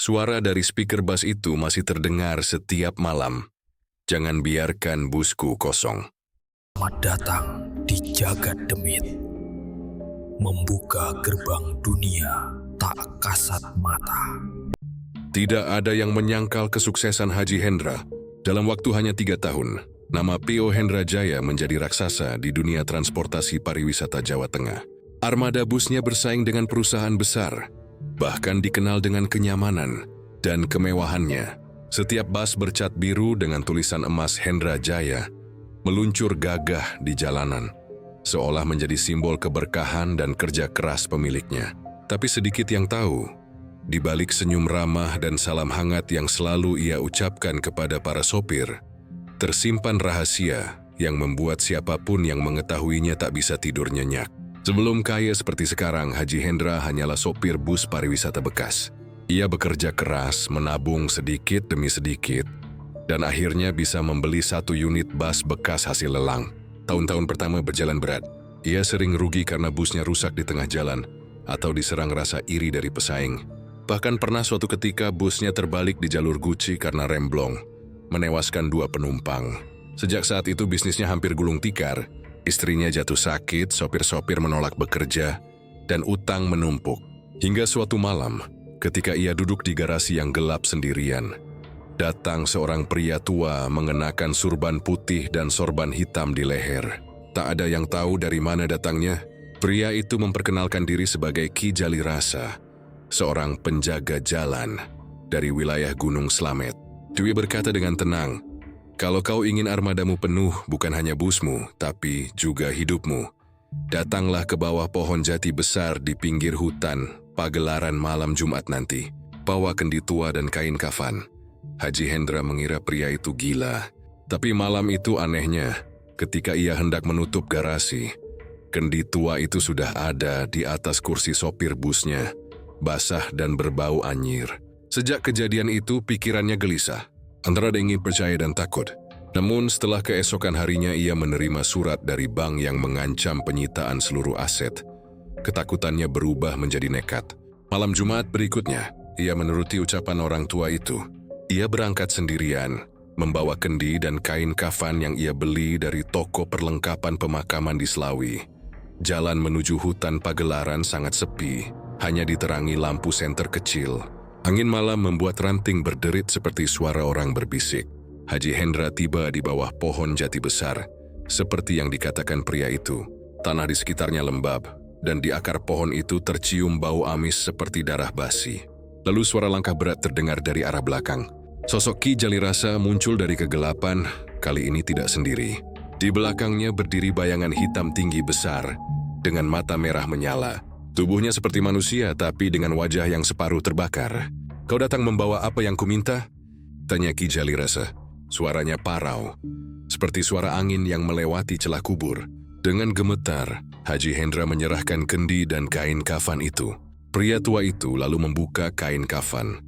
Suara dari speaker bus itu masih terdengar setiap malam. Jangan biarkan busku kosong. Selamat datang di Jagat Demit. Membuka gerbang dunia tak kasat mata. Tidak ada yang menyangkal kesuksesan Haji Hendra. Dalam waktu hanya 3 tahun, nama P.O. Hendra Jaya menjadi raksasa di dunia transportasi pariwisata Jawa Tengah. Armada busnya bersaing dengan perusahaan besar, bahkan dikenal dengan kenyamanan dan kemewahannya. Setiap bus bercat biru dengan tulisan emas Hendra Jaya meluncur gagah di jalanan, seolah menjadi simbol keberkahan dan kerja keras pemiliknya. Tapi sedikit yang tahu, di balik senyum ramah dan salam hangat yang selalu ia ucapkan kepada para sopir, tersimpan rahasia yang membuat siapapun yang mengetahuinya tak bisa tidur nyenyak. Sebelum kaya seperti sekarang, Haji Hendra hanyalah sopir bus pariwisata bekas. Ia bekerja keras, menabung sedikit demi sedikit, dan akhirnya bisa membeli 1 unit bus bekas hasil lelang. Tahun-tahun pertama berjalan berat. Ia sering rugi karena busnya rusak di tengah jalan atau diserang rasa iri dari pesaing. Bahkan pernah suatu ketika busnya terbalik di jalur Guci karena remblong, menewaskan 2 penumpang. Sejak saat itu bisnisnya hampir gulung tikar. Istrinya jatuh sakit, sopir-sopir menolak bekerja, dan utang menumpuk. Hingga suatu malam, ketika ia duduk di garasi yang gelap sendirian, datang seorang pria tua mengenakan surban putih dan sorban hitam di leher. Tak ada yang tahu dari mana datangnya. Pria itu memperkenalkan diri sebagai Ki Jalirasa, seorang penjaga jalan dari wilayah Gunung Slamet. Dwi berkata dengan tenang, "Kalau kau ingin armadamu penuh, bukan hanya busmu, tapi juga hidupmu, datanglah ke bawah pohon jati besar di pinggir hutan pagelaran malam Jumat nanti. Bawa kendi tua dan kain kafan." Haji Hendra mengira pria itu gila. Tapi malam itu anehnya, ketika ia hendak menutup garasi, kendi tua itu sudah ada di atas kursi sopir busnya, basah dan berbau anyir. Sejak kejadian itu, pikirannya gelisah, antara ingin percaya dan takut. Namun setelah keesokan harinya ia menerima surat dari bank yang mengancam penyitaan seluruh aset. Ketakutannya berubah menjadi nekat. Malam Jumat berikutnya, ia menuruti ucapan orang tua itu. Ia berangkat sendirian, membawa kendi dan kain kafan yang ia beli dari toko perlengkapan pemakaman di Slawi. Jalan menuju hutan pagelaran sangat sepi, hanya diterangi lampu senter kecil. Angin malam membuat ranting berderit seperti suara orang berbisik. Haji Hendra tiba di bawah pohon jati besar. Seperti yang dikatakan pria itu, tanah di sekitarnya lembab, dan di akar pohon itu tercium bau amis seperti darah basi. Lalu suara langkah berat terdengar dari arah belakang. Sosok Ki Jalirasa muncul dari kegelapan, kali ini tidak sendiri. Di belakangnya berdiri bayangan hitam tinggi besar, dengan mata merah menyala. Tubuhnya seperti manusia, tapi dengan wajah yang separuh terbakar. "Kau datang membawa apa yang kuminta?" tanya Ki Jalirasa. Suaranya parau, seperti suara angin yang melewati celah kubur. Dengan gemetar, Haji Hendra menyerahkan kendi dan kain kafan itu. Pria tua itu lalu membuka kain kafan,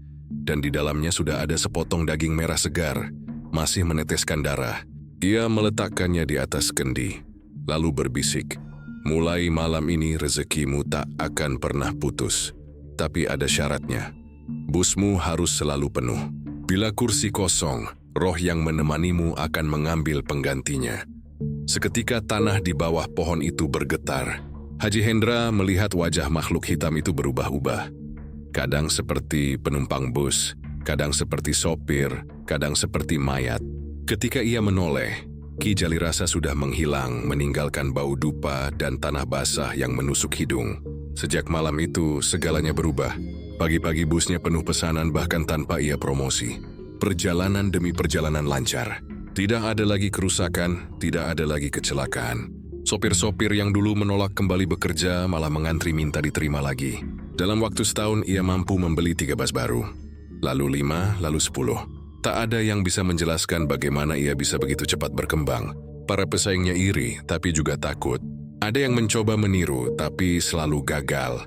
dan di dalamnya sudah ada sepotong daging merah segar, masih meneteskan darah. Ia meletakkannya di atas kendi, lalu berbisik, "Mulai malam ini rezekimu tak akan pernah putus. Tapi ada syaratnya. Busmu harus selalu penuh. Bila kursi kosong, roh yang menemanimu akan mengambil penggantinya." Seketika tanah di bawah pohon itu bergetar. Haji Hendra melihat wajah makhluk hitam itu berubah-ubah. Kadang seperti penumpang bus, kadang seperti sopir, kadang seperti mayat. Ketika ia menoleh, Ki Jalirasa sudah menghilang, meninggalkan bau dupa dan tanah basah yang menusuk hidung. Sejak malam itu, segalanya berubah. Pagi-pagi busnya penuh pesanan bahkan tanpa ia promosi. Perjalanan demi perjalanan lancar. Tidak ada lagi kerusakan, tidak ada lagi kecelakaan. Sopir-sopir yang dulu menolak kembali bekerja malah mengantri minta diterima lagi. Dalam waktu setahun ia mampu membeli 3 bus baru. Lalu 5, lalu 10. Tak ada yang bisa menjelaskan bagaimana ia bisa begitu cepat berkembang. Para pesaingnya iri, tapi juga takut. Ada yang mencoba meniru, tapi selalu gagal.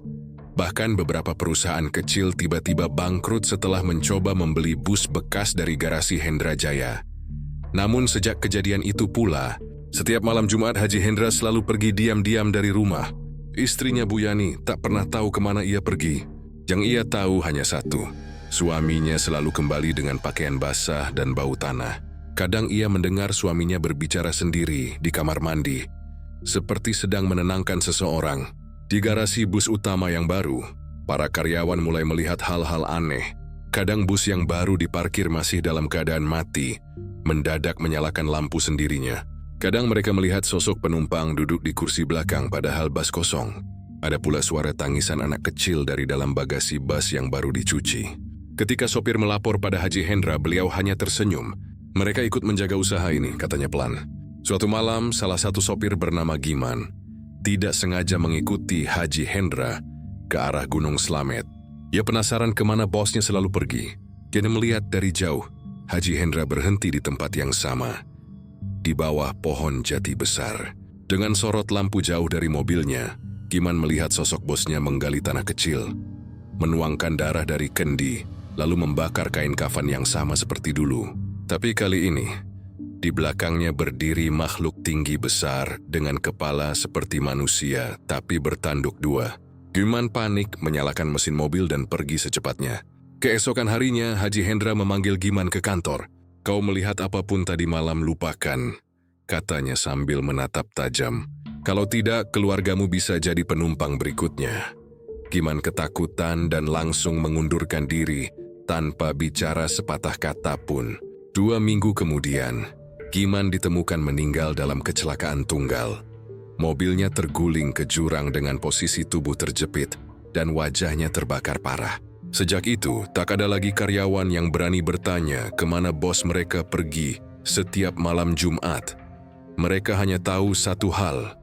Bahkan beberapa perusahaan kecil tiba-tiba bangkrut setelah mencoba membeli bus bekas dari garasi Hendra Jaya. Namun sejak kejadian itu pula, setiap malam Jumat Haji Hendra selalu pergi diam-diam dari rumah. Istrinya Bu Yani tak pernah tahu kemana ia pergi. Yang ia tahu hanya satu, Suaminya selalu kembali dengan pakaian basah dan bau tanah. Kadang ia mendengar suaminya berbicara sendiri di kamar mandi, seperti sedang menenangkan seseorang. Di garasi bus utama yang baru, para karyawan mulai melihat hal-hal aneh. Kadang bus yang baru diparkir masih dalam keadaan mati, mendadak menyalakan lampu sendirinya. Kadang mereka melihat sosok penumpang duduk di kursi belakang padahal bus kosong. Ada pula suara tangisan anak kecil dari dalam bagasi bus yang baru dicuci. Ketika sopir melapor pada Haji Hendra, beliau hanya tersenyum. Mereka ikut menjaga usaha ini, katanya pelan. Suatu malam, salah satu sopir bernama Giman tidak sengaja mengikuti Haji Hendra ke arah Gunung Slamet. Ia penasaran kemana bosnya selalu pergi. Dia melihat dari jauh, Haji Hendra berhenti di tempat yang sama, di bawah pohon jati besar. Dengan sorot lampu jauh dari mobilnya, Giman melihat sosok bosnya menggali tanah kecil, menuangkan darah dari kendi, lalu membakar kain kafan yang sama seperti dulu. Tapi kali ini, di belakangnya berdiri makhluk tinggi besar dengan kepala seperti manusia tapi bertanduk dua. Giman panik menyalakan mesin mobil dan pergi secepatnya. Keesokan harinya, Haji Hendra memanggil Giman ke kantor. "Kau melihat apapun tadi malam, lupakan," katanya sambil menatap tajam. "Kalau tidak, keluargamu bisa jadi penumpang berikutnya." Giman ketakutan dan langsung mengundurkan diri tanpa bicara sepatah kata pun. 2 minggu kemudian, Giman ditemukan meninggal dalam kecelakaan tunggal. Mobilnya terguling ke jurang dengan posisi tubuh terjepit dan wajahnya terbakar parah. Sejak itu, tak ada lagi karyawan yang berani bertanya kemana bos mereka pergi setiap malam Jumat. Mereka hanya tahu satu hal.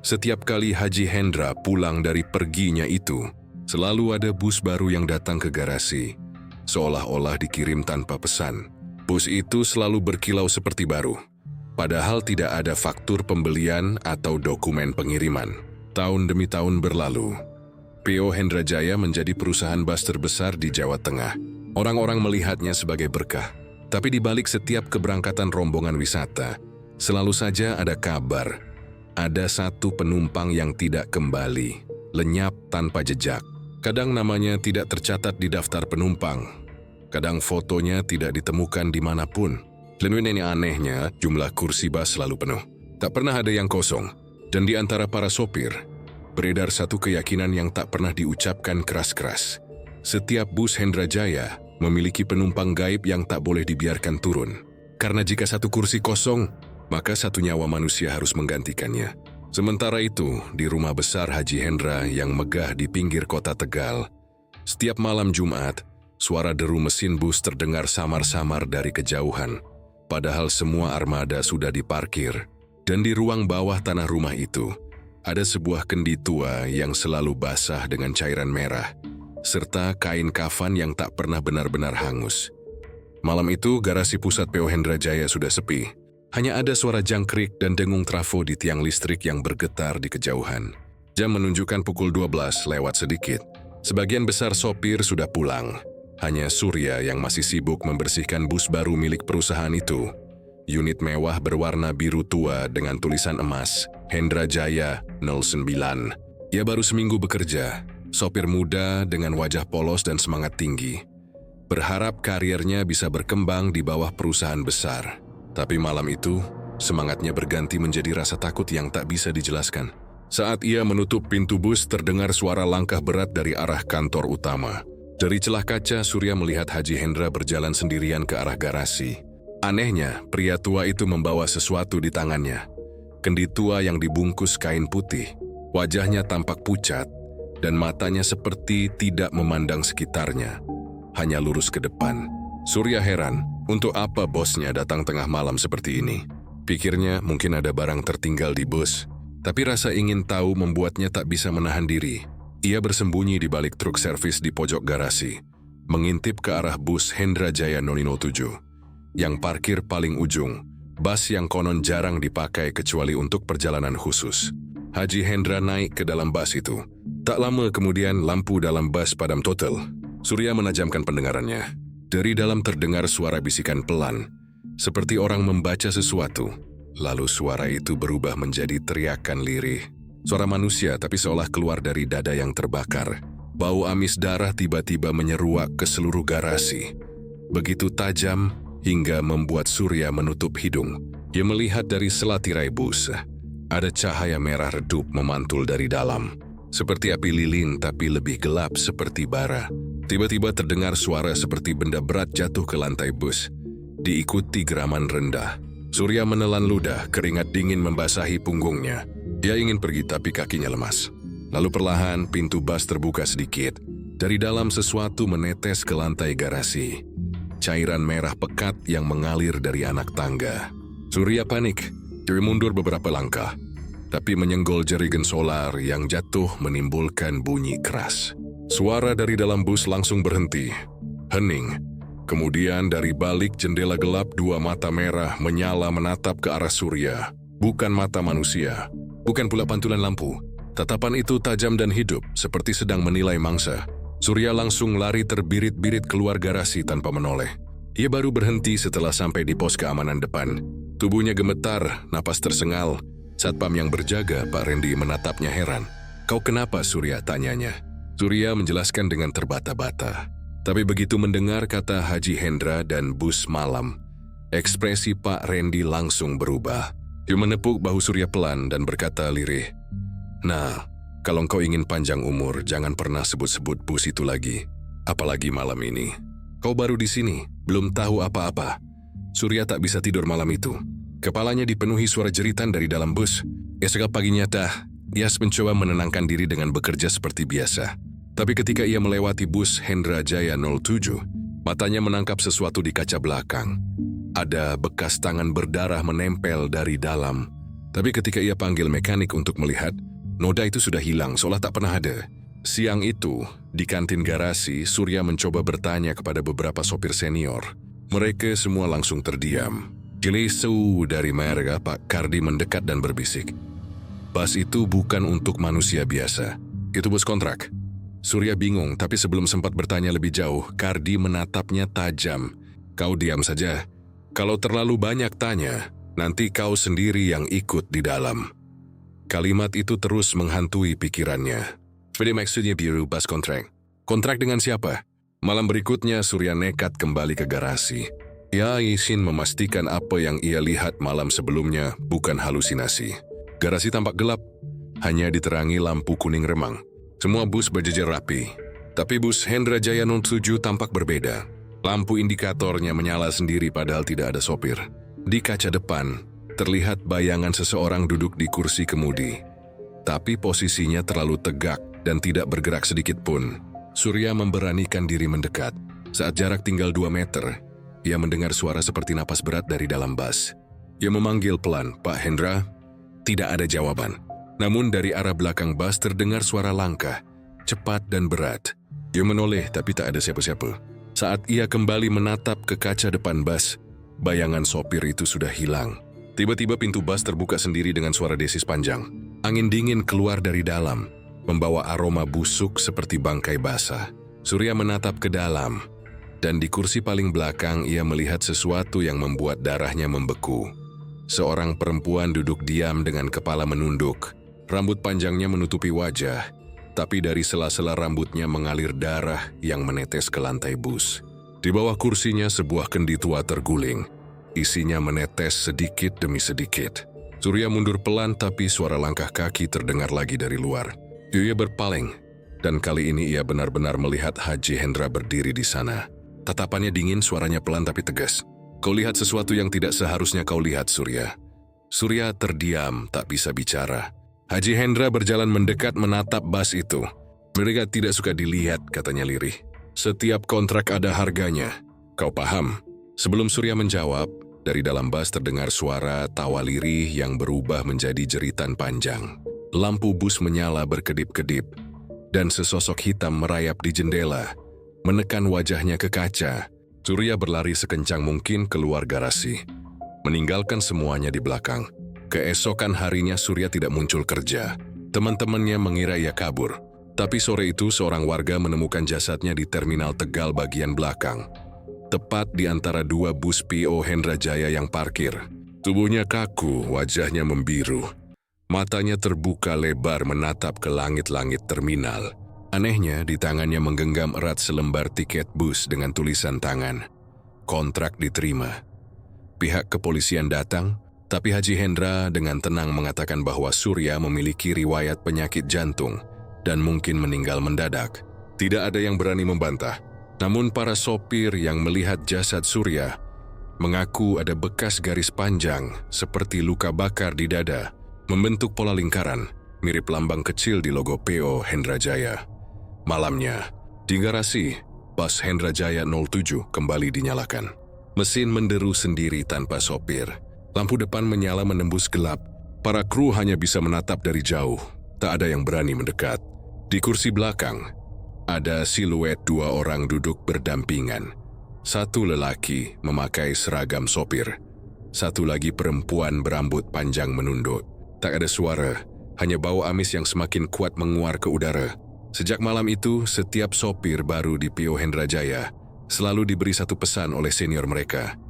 Setiap kali Haji Hendra pulang dari perginya itu, selalu ada bus baru yang datang ke garasi, seolah-olah dikirim tanpa pesan. Bus itu selalu berkilau seperti baru, padahal tidak ada faktur pembelian atau dokumen pengiriman. Tahun demi tahun berlalu, P.O. Hendra Jaya menjadi perusahaan bus terbesar di Jawa Tengah. Orang-orang melihatnya sebagai berkah, tapi di balik setiap keberangkatan rombongan wisata, selalu saja ada kabar. Ada satu penumpang yang tidak kembali, lenyap tanpa jejak. Kadang namanya tidak tercatat di daftar penumpang. Kadang fotonya tidak ditemukan dimanapun. Dan ini anehnya, jumlah kursi bus selalu penuh. Tak pernah ada yang kosong. Dan di antara para sopir, beredar satu keyakinan yang tak pernah diucapkan keras-keras. Setiap bus Hendra Jaya memiliki penumpang gaib yang tak boleh dibiarkan turun. Karena jika satu kursi kosong, maka satu nyawa manusia harus menggantikannya. Sementara itu, di rumah besar Haji Hendra yang megah di pinggir kota Tegal, setiap malam Jumat, suara deru mesin bus terdengar samar-samar dari kejauhan. Padahal semua armada sudah diparkir. Dan di ruang bawah tanah rumah itu, ada sebuah kendi tua yang selalu basah dengan cairan merah, serta kain kafan yang tak pernah benar-benar hangus. Malam itu, garasi pusat P.O. Hendra Jaya sudah sepi. Hanya ada suara jangkrik dan dengung trafo di tiang listrik yang bergetar di kejauhan. Jam menunjukkan pukul 12 lewat sedikit. Sebagian besar sopir sudah pulang. Hanya Surya yang masih sibuk membersihkan bus baru milik perusahaan itu. Unit mewah berwarna biru tua dengan tulisan emas, Hendra Jaya 09. Ia baru seminggu bekerja, sopir muda dengan wajah polos dan semangat tinggi. Berharap karirnya bisa berkembang di bawah perusahaan besar. Tapi malam itu, semangatnya berganti menjadi rasa takut yang tak bisa dijelaskan. Saat ia menutup pintu bus, terdengar suara langkah berat dari arah kantor utama. Dari celah kaca, Surya melihat Haji Hendra berjalan sendirian ke arah garasi. Anehnya, pria tua itu membawa sesuatu di tangannya. Kendi tua yang dibungkus kain putih. Wajahnya tampak pucat, dan matanya seperti tidak memandang sekitarnya. Hanya lurus ke depan. Surya heran, untuk apa bosnya datang tengah malam seperti ini? Pikirnya mungkin ada barang tertinggal di bus. Tapi rasa ingin tahu membuatnya tak bisa menahan diri. Ia bersembunyi di balik truk servis di pojok garasi, mengintip ke arah bus Hendra Jaya 007, yang parkir paling ujung, bus yang konon jarang dipakai kecuali untuk perjalanan khusus. Haji Hendra naik ke dalam bus itu. Tak lama kemudian lampu dalam bus padam total. Surya menajamkan pendengarannya. Dari dalam terdengar suara bisikan pelan, seperti orang membaca sesuatu. Lalu suara itu berubah menjadi teriakan lirih. Suara manusia tapi seolah keluar dari dada yang terbakar. Bau amis darah tiba-tiba menyeruak ke seluruh garasi. Begitu tajam hingga membuat Surya menutup hidung. Ia melihat dari sela tirai bus. Ada cahaya merah redup memantul dari dalam. Seperti api lilin tapi lebih gelap seperti bara. Tiba-tiba terdengar suara seperti benda berat jatuh ke lantai bus. Diikuti geraman rendah. Surya menelan ludah, keringat dingin membasahi punggungnya. Dia ingin pergi tapi kakinya lemas. Lalu perlahan pintu bus terbuka sedikit. Dari dalam sesuatu menetes ke lantai garasi. Cairan merah pekat yang mengalir dari anak tangga. Surya panik. Dia mundur beberapa langkah. Tapi menyenggol jerigen solar yang jatuh menimbulkan bunyi keras. Suara dari dalam bus langsung berhenti. Hening. Kemudian dari balik jendela gelap 2 mata merah menyala menatap ke arah Surya. Bukan mata manusia. Bukan pula pantulan lampu. Tatapan itu tajam dan hidup, seperti sedang menilai mangsa. Surya langsung lari terbirit-birit keluar garasi tanpa menoleh. Ia baru berhenti setelah sampai di pos keamanan depan. Tubuhnya gemetar, napas tersengal. Satpam yang berjaga, Pak Randy, menatapnya heran. "Kau kenapa, Surya?" tanyanya. Surya menjelaskan dengan terbata-bata. Tapi begitu mendengar kata Haji Hendra dan bus malam, ekspresi Pak Randy langsung berubah. Dia menepuk bahu Surya pelan dan berkata lirih, "Nah, kalau engkau ingin panjang umur, jangan pernah sebut-sebut bus itu lagi. Apalagi malam ini. Kau baru di sini, belum tahu apa-apa." Surya tak bisa tidur malam itu. Kepalanya dipenuhi suara jeritan dari dalam bus. Esok paginya ia mencoba menenangkan diri dengan bekerja seperti biasa. Tapi ketika ia melewati bus Hendra Jaya 07, matanya menangkap sesuatu di kaca belakang. Ada bekas tangan berdarah menempel dari dalam. Tapi ketika ia panggil mekanik untuk melihat, noda itu sudah hilang, seolah tak pernah ada. Siang itu, di kantin garasi, Surya mencoba bertanya kepada beberapa sopir senior. Mereka semua langsung terdiam. Gelesu dari mereka, Pak Kardi mendekat dan berbisik. "Bus itu bukan untuk manusia biasa. Itu bus kontrak." Surya bingung, tapi sebelum sempat bertanya lebih jauh, Kardi menatapnya tajam. "Kau diam saja. Kalau terlalu banyak tanya, nanti kau sendiri yang ikut di dalam." Kalimat itu terus menghantui pikirannya. Jadi maksudnya biru bus kontrak. Kontrak dengan siapa? Malam berikutnya Surya nekat kembali ke garasi. Ia ingin memastikan apa yang ia lihat malam sebelumnya bukan halusinasi. Garasi tampak gelap, hanya diterangi lampu kuning remang. Semua bus berjejer rapi. Tapi bus Hendra Jaya 07 tampak berbeda. Lampu indikatornya menyala sendiri padahal tidak ada sopir. Di kaca depan, terlihat bayangan seseorang duduk di kursi kemudi. Tapi posisinya terlalu tegak dan tidak bergerak sedikit pun. Surya memberanikan diri mendekat. Saat jarak tinggal 2 meter, ia mendengar suara seperti napas berat dari dalam bus. Ia memanggil pelan, "Pak Hendra?" Tidak ada jawaban. Namun dari arah belakang bus terdengar suara langkah, cepat dan berat. Ia menoleh tapi tak ada siapa-siapa. Saat ia kembali menatap ke kaca depan bus, bayangan sopir itu sudah hilang. Tiba-tiba pintu bus terbuka sendiri dengan suara desis panjang. Angin dingin keluar dari dalam, membawa aroma busuk seperti bangkai basah. Surya menatap ke dalam, dan di kursi paling belakang ia melihat sesuatu yang membuat darahnya membeku. Seorang perempuan duduk diam dengan kepala menunduk. Rambut panjangnya menutupi wajah, tapi dari sela-sela rambutnya mengalir darah yang menetes ke lantai bus. Di bawah kursinya sebuah kendi tua terguling. Isinya menetes sedikit demi sedikit. Surya mundur pelan tapi suara langkah kaki terdengar lagi dari luar. Ia berpaling, dan kali ini ia benar-benar melihat Haji Hendra berdiri di sana. Tatapannya dingin, suaranya pelan tapi tegas. "Kau lihat sesuatu yang tidak seharusnya kau lihat, Surya." Surya terdiam, tak bisa bicara. Haji Hendra berjalan mendekat menatap bus itu. "Mereka tidak suka dilihat," katanya lirih. "Setiap kontrak ada harganya. Kau paham?" Sebelum Surya menjawab, dari dalam bus terdengar suara tawa lirih yang berubah menjadi jeritan panjang. Lampu bus menyala berkedip-kedip, dan sesosok hitam merayap di jendela, menekan wajahnya ke kaca. Surya berlari sekencang mungkin keluar garasi, meninggalkan semuanya di belakang. Keesokan harinya Surya tidak muncul kerja. Teman-temannya mengira ia kabur. Tapi sore itu seorang warga menemukan jasadnya di terminal Tegal bagian belakang. Tepat di antara 2 bus PO Hendra Jaya yang parkir. Tubuhnya kaku, wajahnya membiru. Matanya terbuka lebar menatap ke langit-langit terminal. Anehnya, di tangannya menggenggam erat selembar tiket bus dengan tulisan tangan. Kontrak diterima. Pihak kepolisian datang, tapi Haji Hendra dengan tenang mengatakan bahwa Surya memiliki riwayat penyakit jantung dan mungkin meninggal mendadak. Tidak ada yang berani membantah. Namun para sopir yang melihat jasad Surya mengaku ada bekas garis panjang seperti luka bakar di dada, membentuk pola lingkaran, mirip lambang kecil di logo PO Hendra Jaya. Malamnya, di garasi, bus Hendra Jaya 07 kembali dinyalakan. Mesin menderu sendiri tanpa sopir. Lampu depan menyala menembus gelap. Para kru hanya bisa menatap dari jauh. Tak ada yang berani mendekat. Di kursi belakang, ada siluet dua orang duduk berdampingan. Satu lelaki memakai seragam sopir. Satu lagi perempuan berambut panjang menunduk. Tak ada suara, hanya bau amis yang semakin kuat menguar ke udara. Sejak malam itu, setiap sopir baru di PO Hendra Jaya selalu diberi satu pesan oleh senior mereka.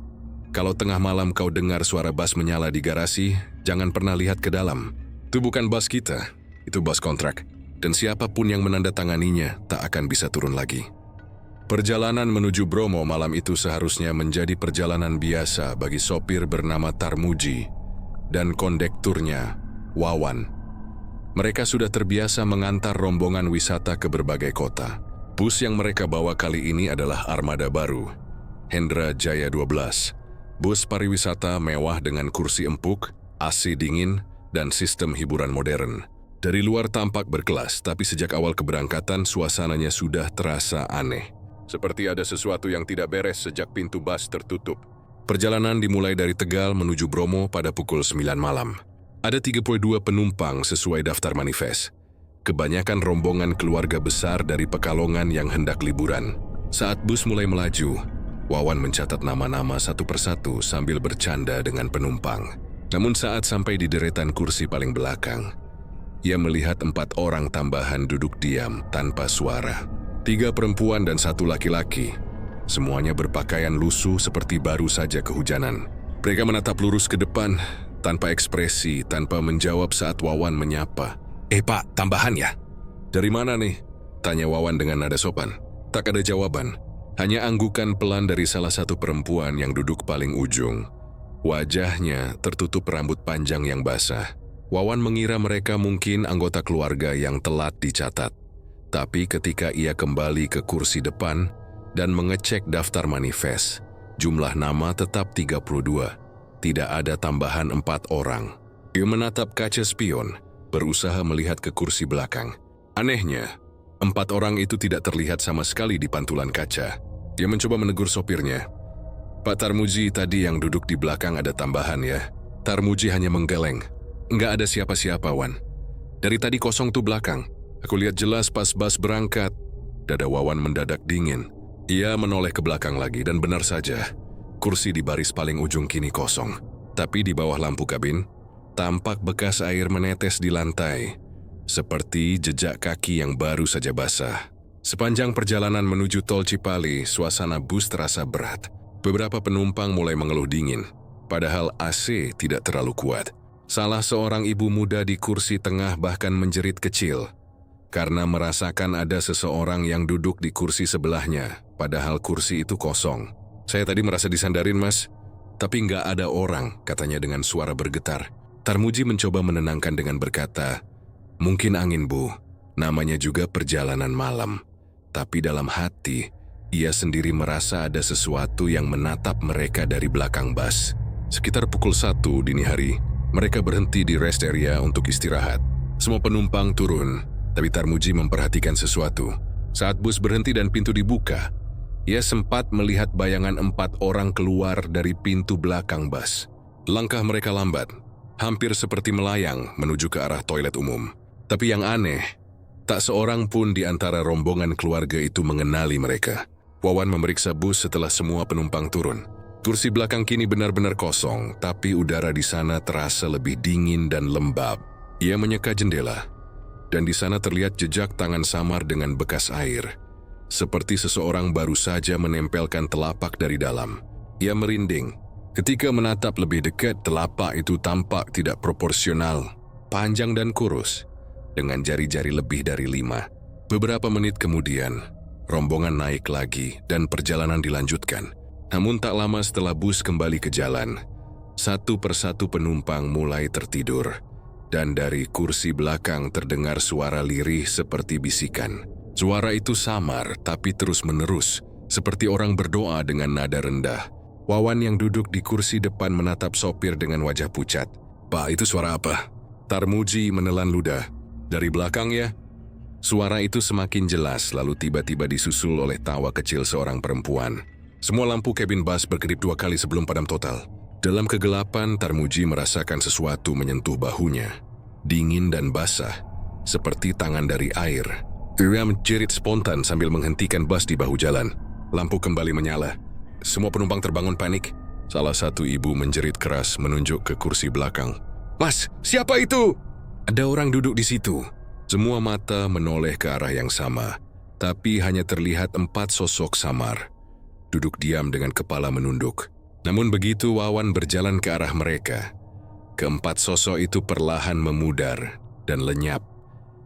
Kalau tengah malam kau dengar suara bas menyala di garasi, jangan pernah lihat ke dalam. Itu bukan bas kita, itu bas kontrak. Dan siapapun yang menandatanganinya tak akan bisa turun lagi. Perjalanan menuju Bromo malam itu seharusnya menjadi perjalanan biasa bagi sopir bernama Tarmuji dan kondekturnya, Wawan. Mereka sudah terbiasa mengantar rombongan wisata ke berbagai kota. Bus yang mereka bawa kali ini adalah armada baru, Hendra Jaya 12. Bus pariwisata mewah dengan kursi empuk, AC dingin, dan sistem hiburan modern. Dari luar tampak berkelas, tapi sejak awal keberangkatan suasananya sudah terasa aneh. Seperti ada sesuatu yang tidak beres sejak pintu bus tertutup. Perjalanan dimulai dari Tegal menuju Bromo pada pukul 9 malam. Ada 32 penumpang sesuai daftar manifest. Kebanyakan rombongan keluarga besar dari Pekalongan yang hendak liburan. Saat bus mulai melaju, Wawan mencatat nama-nama satu persatu sambil bercanda dengan penumpang. Namun saat sampai di deretan kursi paling belakang, ia melihat 4 orang tambahan duduk diam tanpa suara. 3 perempuan dan 1 laki-laki. Semuanya berpakaian lusuh seperti baru saja kehujanan. Mereka menatap lurus ke depan, tanpa ekspresi, tanpa menjawab saat Wawan menyapa. Pak, tambahan ya?" "Dari mana nih?" tanya Wawan dengan nada sopan. Tak ada jawaban, hanya anggukan pelan dari salah satu perempuan yang duduk paling ujung. Wajahnya tertutup rambut panjang yang basah. Wawan mengira mereka mungkin anggota keluarga yang telat dicatat. Tapi ketika ia kembali ke kursi depan dan mengecek daftar manifest, jumlah nama tetap 32. Tidak ada tambahan 4 orang. Ia menatap kaca spion, berusaha melihat ke kursi belakang. Anehnya, 4 orang itu tidak terlihat sama sekali di pantulan kaca. Dia mencoba menegur sopirnya. "Pak Tarmuji, tadi yang duduk di belakang ada tambahan ya." Tarmuji hanya menggeleng. "Nggak ada siapa-siapa, Wan. Dari tadi kosong tuh belakang. Aku lihat jelas pas bus berangkat." Dada Wawan mendadak dingin. Ia menoleh ke belakang lagi dan benar saja. Kursi di baris paling ujung kini kosong. Tapi di bawah lampu kabin, tampak bekas air menetes di lantai. Seperti jejak kaki yang baru saja basah. Sepanjang perjalanan menuju tol Cipali, suasana bus terasa berat. Beberapa penumpang mulai mengeluh dingin. Padahal AC tidak terlalu kuat. Salah seorang ibu muda di kursi tengah bahkan menjerit kecil. Karena merasakan ada seseorang yang duduk di kursi sebelahnya. Padahal kursi itu kosong. "Saya tadi merasa disandarin, Mas. Tapi nggak ada orang," katanya dengan suara bergetar. Tarmuji mencoba menenangkan dengan berkata, "Mungkin angin, Bu. Namanya juga perjalanan malam." Tapi dalam hati, ia sendiri merasa ada sesuatu yang menatap mereka dari belakang bus. Sekitar pukul 1 dini hari, mereka berhenti di rest area untuk istirahat. Semua penumpang turun, tapi Tarmuji memperhatikan sesuatu. Saat bus berhenti dan pintu dibuka, ia sempat melihat bayangan 4 orang keluar dari pintu belakang bus. Langkah mereka lambat, hampir seperti melayang menuju ke arah toilet umum. Tapi yang aneh, tak seorang pun di antara rombongan keluarga itu mengenali mereka. Wawan memeriksa bus setelah semua penumpang turun. Kursi belakang kini benar-benar kosong, tapi udara di sana terasa lebih dingin dan lembab. Ia menyeka jendela, dan di sana terlihat jejak tangan samar dengan bekas air. Seperti seseorang baru saja menempelkan telapak dari dalam. Ia merinding. Ketika menatap lebih dekat, telapak itu tampak tidak proporsional, panjang dan kurus, dengan jari-jari lebih dari 5. Beberapa menit kemudian, rombongan naik lagi dan perjalanan dilanjutkan. Namun tak lama setelah bus kembali ke jalan, satu persatu penumpang mulai tertidur. Dan dari kursi belakang terdengar suara lirih seperti bisikan. Suara itu samar tapi terus-menerus, seperti orang berdoa dengan nada rendah. Wawan yang duduk di kursi depan menatap sopir dengan wajah pucat. "Pak, itu suara apa?" Tarmuji menelan ludah. "Dari belakang ya?" Suara itu semakin jelas, lalu tiba-tiba disusul oleh tawa kecil seorang perempuan. Semua lampu kabin bus berkedip 2 kali sebelum padam total. Dalam kegelapan, Tarmuji merasakan sesuatu menyentuh bahunya. Dingin dan basah, seperti tangan dari air. Ia menjerit spontan sambil menghentikan bus di bahu jalan. Lampu kembali menyala. Semua penumpang terbangun panik. Salah satu ibu menjerit keras menunjuk ke kursi belakang. "Mas, siapa itu?" Ada orang duduk di situ. Semua mata menoleh ke arah yang sama, tapi hanya terlihat 4 sosok samar. Duduk diam dengan kepala menunduk. Namun begitu Wawan berjalan ke arah mereka, keempat sosok itu perlahan memudar dan lenyap,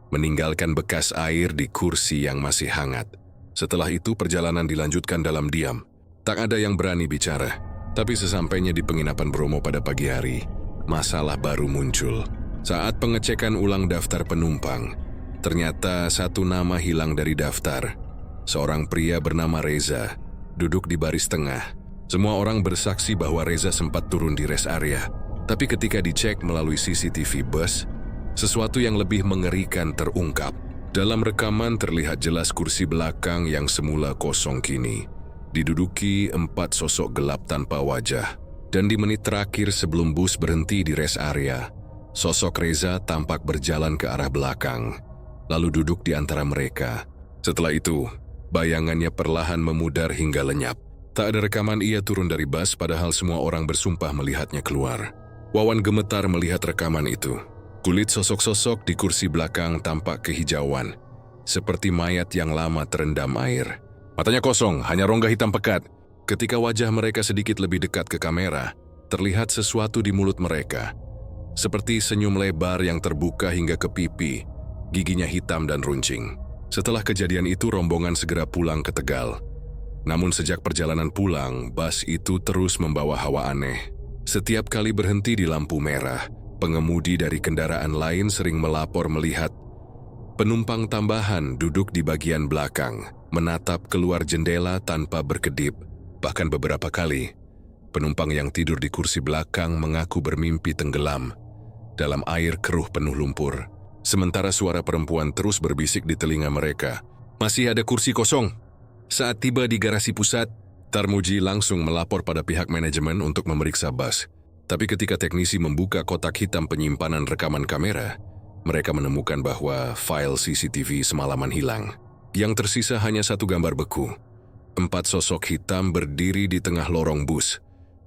meninggalkan bekas air di kursi yang masih hangat. Setelah itu perjalanan dilanjutkan dalam diam. Tak ada yang berani bicara, tapi sesampainya di penginapan Bromo pada pagi hari, masalah baru muncul. Saat pengecekan ulang daftar penumpang, ternyata satu nama hilang dari daftar. Seorang pria bernama Reza, duduk di baris tengah. Semua orang bersaksi bahwa Reza sempat turun di rest area. Tapi ketika dicek melalui CCTV bus, sesuatu yang lebih mengerikan terungkap. Dalam rekaman terlihat jelas kursi belakang yang semula kosong kini diduduki 4 sosok gelap tanpa wajah. Dan di menit terakhir sebelum bus berhenti di rest area, sosok Reza tampak berjalan ke arah belakang, lalu duduk di antara mereka. Setelah itu, bayangannya perlahan memudar hingga lenyap. Tak ada rekaman ia turun dari bus, padahal semua orang bersumpah melihatnya keluar. Wawan gemetar melihat rekaman itu. Kulit sosok-sosok di kursi belakang tampak kehijauan, seperti mayat yang lama terendam air. Matanya kosong, hanya rongga hitam pekat. Ketika wajah mereka sedikit lebih dekat ke kamera, terlihat sesuatu di mulut mereka. Seperti senyum lebar yang terbuka hingga ke pipi, giginya hitam dan runcing. Setelah kejadian itu, rombongan segera pulang ke Tegal. Namun sejak perjalanan pulang, bus itu terus membawa hawa aneh. Setiap kali berhenti di lampu merah, pengemudi dari kendaraan lain sering melapor melihat penumpang tambahan duduk di bagian belakang, menatap keluar jendela tanpa berkedip. Bahkan beberapa kali, penumpang yang tidur di kursi belakang mengaku bermimpi tenggelam dalam air keruh penuh lumpur. Sementara suara perempuan terus berbisik di telinga mereka, "Masih ada kursi kosong." Saat tiba di garasi pusat, Tarmuji langsung melapor pada pihak manajemen untuk memeriksa bus. Tapi ketika teknisi membuka kotak hitam penyimpanan rekaman kamera, mereka menemukan bahwa file CCTV semalaman hilang. Yang tersisa hanya satu gambar beku. 4 sosok hitam berdiri di tengah lorong bus,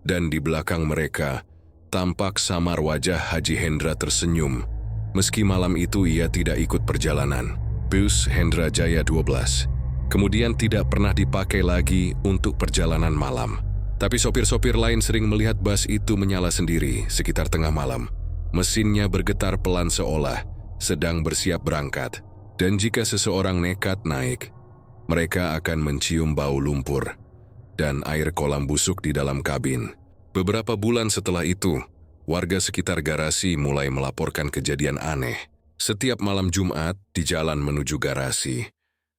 dan di belakang mereka tampak samar wajah Haji Hendra tersenyum. Meski malam itu ia tidak ikut perjalanan. Bus Hendra Jaya 12 kemudian tidak pernah dipakai lagi untuk perjalanan malam. Tapi sopir-sopir lain sering melihat bus itu menyala sendiri sekitar tengah malam. Mesinnya bergetar pelan seolah sedang bersiap berangkat. Dan jika seseorang nekat naik, mereka akan mencium bau lumpur dan air kolam busuk di dalam kabin. Beberapa bulan setelah itu, warga sekitar garasi mulai melaporkan kejadian aneh. Setiap malam Jumat di jalan menuju garasi,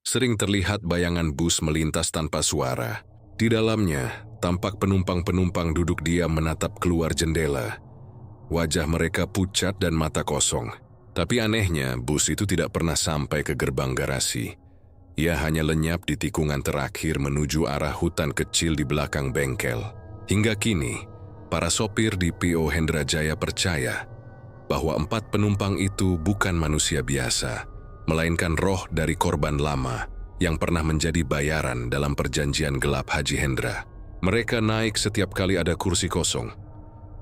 sering terlihat bayangan bus melintas tanpa suara. Di dalamnya, tampak penumpang-penumpang duduk diam menatap keluar jendela. Wajah mereka pucat dan mata kosong. Tapi anehnya, bus itu tidak pernah sampai ke gerbang garasi. Ia hanya lenyap di tikungan terakhir menuju arah hutan kecil di belakang bengkel. Hingga kini, para sopir di PO Hendra Jaya percaya bahwa 4 penumpang itu bukan manusia biasa, melainkan roh dari korban lama yang pernah menjadi bayaran dalam perjanjian gelap Haji Hendra. Mereka naik setiap kali ada kursi kosong,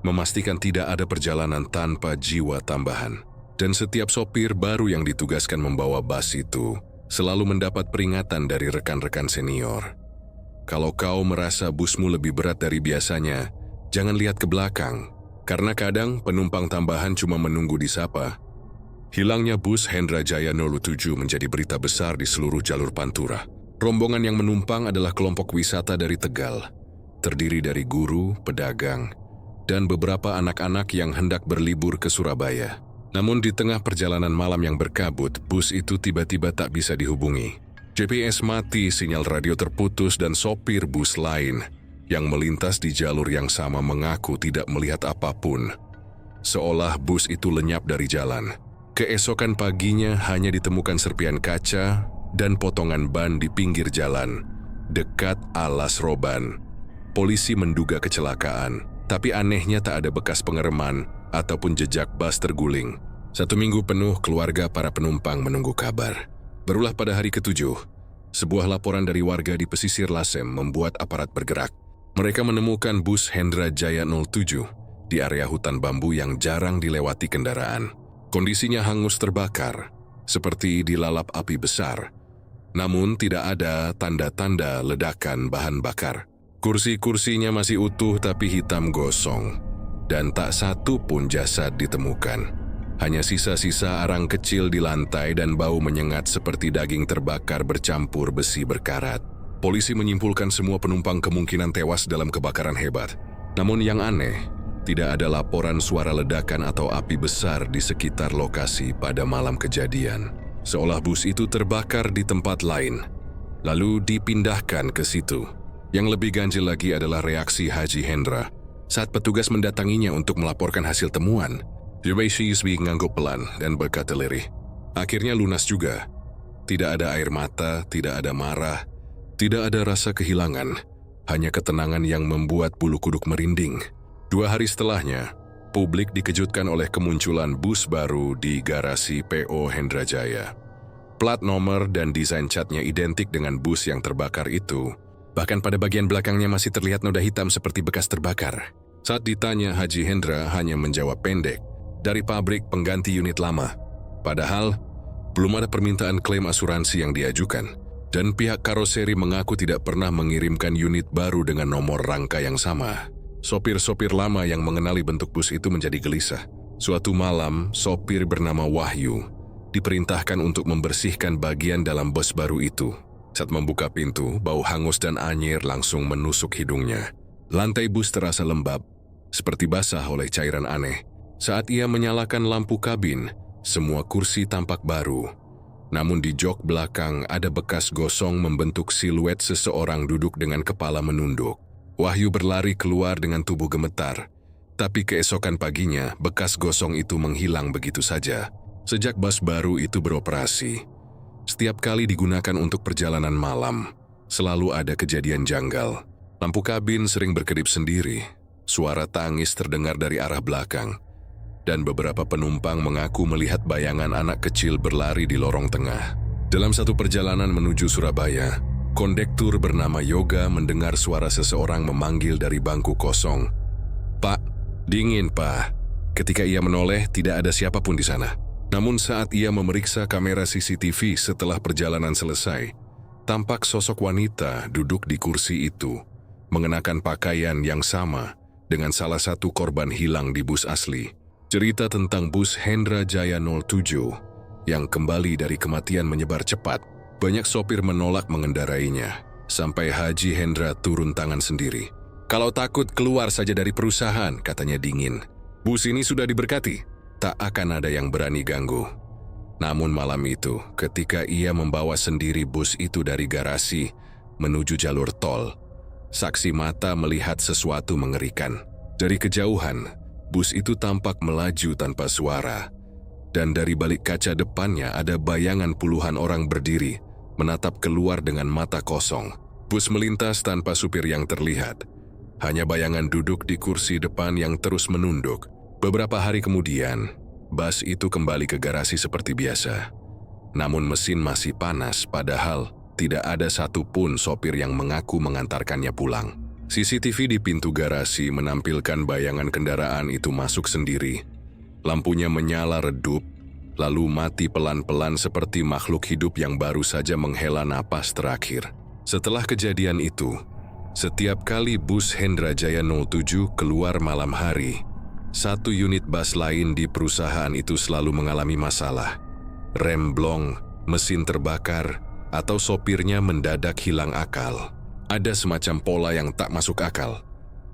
memastikan tidak ada perjalanan tanpa jiwa tambahan. Dan setiap sopir baru yang ditugaskan membawa bus itu selalu mendapat peringatan dari rekan-rekan senior. Kalau kau merasa busmu lebih berat dari biasanya, jangan lihat ke belakang, karena kadang penumpang tambahan cuma menunggu disapa. Hilangnya bus Hendra Jaya 07 menjadi berita besar di seluruh jalur Pantura. Rombongan yang menumpang adalah kelompok wisata dari Tegal, terdiri dari guru, pedagang, dan beberapa anak-anak yang hendak berlibur ke Surabaya. Namun di tengah perjalanan malam yang berkabut, bus itu tiba-tiba tak bisa dihubungi. GPS mati, sinyal radio terputus, dan sopir bus lain yang melintas di jalur yang sama mengaku tidak melihat apapun. Seolah bus itu lenyap dari jalan. Keesokan paginya hanya ditemukan serpian kaca dan potongan ban di pinggir jalan, dekat alas roban. Polisi menduga kecelakaan, tapi anehnya tak ada bekas pengereman ataupun jejak bas terguling. 1 minggu penuh keluarga para penumpang menunggu kabar. Barulah pada hari ke-7, sebuah laporan dari warga di pesisir Lasem membuat aparat bergerak. Mereka menemukan bus Hendra Jaya 07 di area hutan bambu yang jarang dilewati kendaraan. Kondisinya hangus terbakar, seperti dilalap api besar. Namun tidak ada tanda-tanda ledakan bahan bakar. Kursi-kursinya masih utuh tapi hitam gosong, dan tak satu pun jasad ditemukan. Hanya sisa-sisa arang kecil di lantai dan bau menyengat seperti daging terbakar bercampur besi berkarat. Polisi menyimpulkan semua penumpang kemungkinan tewas dalam kebakaran hebat. Namun yang aneh, tidak ada laporan suara ledakan atau api besar di sekitar lokasi pada malam kejadian. Seolah bus itu terbakar di tempat lain, lalu dipindahkan ke situ. Yang lebih ganjil lagi adalah reaksi Haji Hendra saat petugas mendatanginya untuk melaporkan hasil temuan. Yubei ngangguk pelan dan berkata lirih. Akhirnya lunas juga. Tidak ada air mata, tidak ada marah, tidak ada rasa kehilangan, hanya ketenangan yang membuat bulu kuduk merinding. 2 hari setelahnya, publik dikejutkan oleh kemunculan bus baru di garasi PO Hendra Jaya. Plat nomor dan desain catnya identik dengan bus yang terbakar itu. Bahkan pada bagian belakangnya masih terlihat noda hitam seperti bekas terbakar. Saat ditanya, Haji Hendra hanya menjawab pendek, dari pabrik pengganti unit lama. Padahal, belum ada permintaan klaim asuransi yang diajukan. Dan pihak karoseri mengaku tidak pernah mengirimkan unit baru dengan nomor rangka yang sama. Sopir-sopir lama yang mengenali bentuk bus itu menjadi gelisah. Suatu malam, sopir bernama Wahyu diperintahkan untuk membersihkan bagian dalam bus baru itu. Saat membuka pintu, bau hangus dan anyir langsung menusuk hidungnya. Lantai bus terasa lembab, seperti basah oleh cairan aneh. Saat ia menyalakan lampu kabin, semua kursi tampak baru. Namun di jok belakang ada bekas gosong membentuk siluet seseorang duduk dengan kepala menunduk. Wahyu berlari keluar dengan tubuh gemetar, tapi keesokan paginya bekas gosong itu menghilang begitu saja. Sejak bus baru itu beroperasi, setiap kali digunakan untuk perjalanan malam, selalu ada kejadian janggal. Lampu kabin sering berkedip sendiri, suara tangis terdengar dari arah belakang, dan beberapa penumpang mengaku melihat bayangan anak kecil berlari di lorong tengah. Dalam satu perjalanan menuju Surabaya, kondektur bernama Yoga mendengar suara seseorang memanggil dari bangku kosong. "Pak, dingin, Pak." Ketika ia menoleh, tidak ada siapapun di sana. Namun saat ia memeriksa kamera CCTV setelah perjalanan selesai, tampak sosok wanita duduk di kursi itu, mengenakan pakaian yang sama dengan salah satu korban hilang di bus asli. Cerita tentang bus Hendra Jaya 07 yang kembali dari kematian menyebar cepat. Banyak sopir menolak mengendarainya, sampai Haji Hendra turun tangan sendiri. "Kalau takut keluar saja dari perusahaan," katanya dingin. "Bus ini sudah diberkati, tak akan ada yang berani ganggu." Namun malam itu, ketika ia membawa sendiri bus itu dari garasi menuju jalur tol, saksi mata melihat sesuatu mengerikan. Dari kejauhan, bus itu tampak melaju tanpa suara, dan dari balik kaca depannya ada bayangan puluhan orang berdiri, menatap keluar dengan mata kosong. Bus melintas tanpa supir yang terlihat. Hanya bayangan duduk di kursi depan yang terus menunduk. Beberapa hari kemudian, bus itu kembali ke garasi seperti biasa. Namun mesin masih panas, padahal tidak ada satupun sopir yang mengaku mengantarkannya pulang. CCTV di pintu garasi menampilkan bayangan kendaraan itu masuk sendiri. Lampunya menyala redup, lalu mati pelan-pelan seperti makhluk hidup yang baru saja menghela napas terakhir. Setelah kejadian itu, setiap kali bus Hendra Jaya 07 keluar malam hari, Satu unit bus lain di perusahaan itu selalu mengalami masalah. Rem blong, mesin terbakar, atau sopirnya mendadak hilang akal. Ada semacam pola yang tak masuk akal,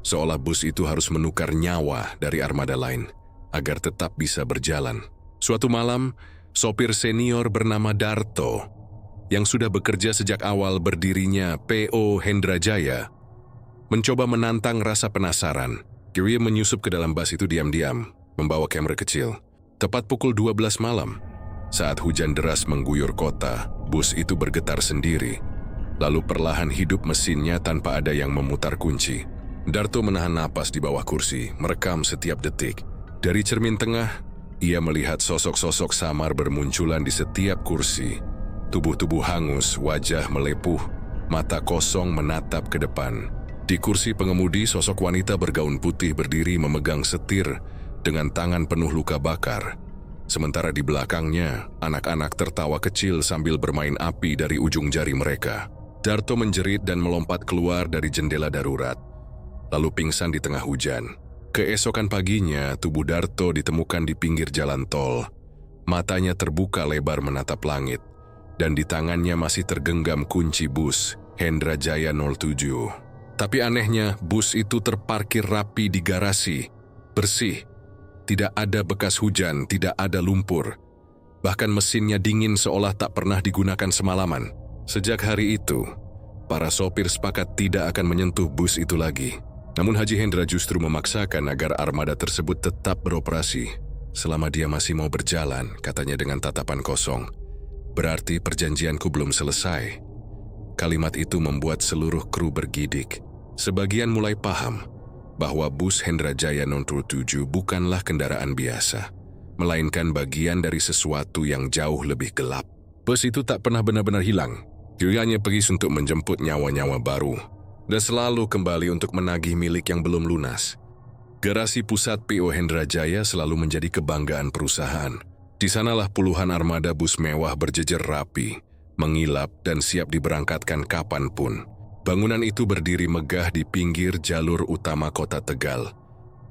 seolah bus itu harus menukar nyawa dari armada lain agar tetap bisa berjalan. Suatu malam, sopir senior bernama Darto, yang sudah bekerja sejak awal berdirinya PO Hendra Jaya, mencoba menantang rasa penasaran. Dia menyusup ke dalam bus itu diam-diam, membawa kamera kecil. Tepat pukul 12 malam, saat hujan deras mengguyur kota, bus itu bergetar sendiri, lalu perlahan hidup mesinnya tanpa ada yang memutar kunci. Darto menahan napas di bawah kursi, merekam setiap detik. Dari cermin tengah, ia melihat sosok-sosok samar bermunculan di setiap kursi. Tubuh-tubuh hangus, wajah melepuh, mata kosong menatap ke depan. Di kursi pengemudi, sosok wanita bergaun putih berdiri memegang setir dengan tangan penuh luka bakar. Sementara di belakangnya, anak-anak tertawa kecil sambil bermain api dari ujung jari mereka. Darto menjerit dan melompat keluar dari jendela darurat, lalu pingsan di tengah hujan. Keesokan paginya, tubuh Darto ditemukan di pinggir jalan tol. Matanya terbuka lebar menatap langit, dan di tangannya masih tergenggam kunci bus Hendra Jaya 07. Tapi anehnya, bus itu terparkir rapi di garasi, bersih. Tidak ada bekas hujan, tidak ada lumpur. Bahkan mesinnya dingin seolah tak pernah digunakan semalaman. Sejak hari itu, para sopir sepakat tidak akan menyentuh bus itu lagi. Namun Haji Hendra justru memaksakan agar armada tersebut tetap beroperasi. Selama dia masih mau berjalan, katanya dengan tatapan kosong. Berarti perjanjianku belum selesai. Kalimat itu membuat seluruh kru bergidik. Sebagian mulai paham bahwa bus Hendra Jaya 07 bukanlah kendaraan biasa, melainkan bagian dari sesuatu yang jauh lebih gelap. Bus itu tak pernah benar-benar hilang. Dia hanya pergi untuk menjemput nyawa-nyawa baru, dan selalu kembali untuk menagih milik yang belum lunas. Garasi pusat PO Hendra Jaya selalu menjadi kebanggaan perusahaan. Di sanalah puluhan armada bus mewah berjejer rapi, mengilap dan siap diberangkatkan kapanpun. Bangunan itu berdiri megah di pinggir jalur utama kota Tegal,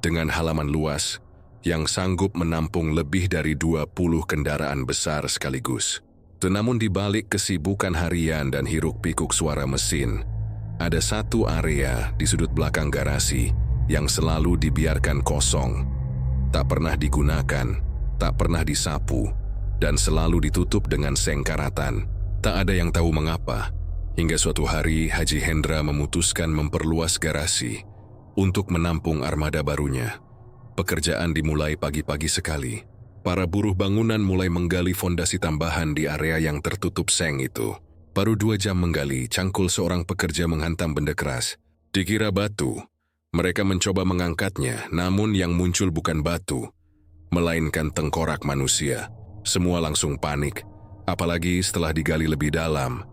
dengan halaman luas yang sanggup menampung lebih dari 20 kendaraan besar sekaligus. Namun di balik kesibukan harian dan hiruk-pikuk suara mesin, ada satu area di sudut belakang garasi yang selalu dibiarkan kosong. Tak pernah digunakan, tak pernah disapu, dan selalu ditutup dengan seng karatan. Tak ada yang tahu mengapa. Hingga suatu hari, Haji Hendra memutuskan memperluas garasi untuk menampung armada barunya. Pekerjaan dimulai pagi-pagi sekali. Para buruh bangunan mulai menggali fondasi tambahan di area yang tertutup seng itu. Baru 2 jam menggali, cangkul seorang pekerja menghantam benda keras. Dikira batu. Mereka mencoba mengangkatnya, namun yang muncul bukan batu, melainkan tengkorak manusia. Semua langsung panik, apalagi setelah digali lebih dalam.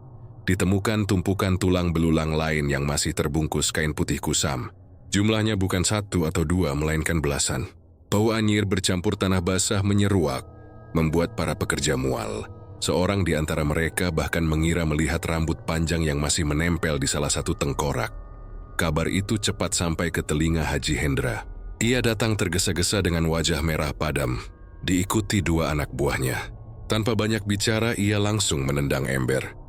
Ditemukan tumpukan tulang belulang lain yang masih terbungkus kain putih kusam. Jumlahnya bukan 1 atau 2, melainkan belasan. Bau anyir bercampur tanah basah menyeruak, membuat para pekerja mual. Seorang di antara mereka bahkan mengira melihat rambut panjang yang masih menempel di salah satu tengkorak. Kabar itu cepat sampai ke telinga Haji Hendra. Ia datang tergesa-gesa dengan wajah merah padam, diikuti 2 anak buahnya. Tanpa banyak bicara, ia langsung menendang ember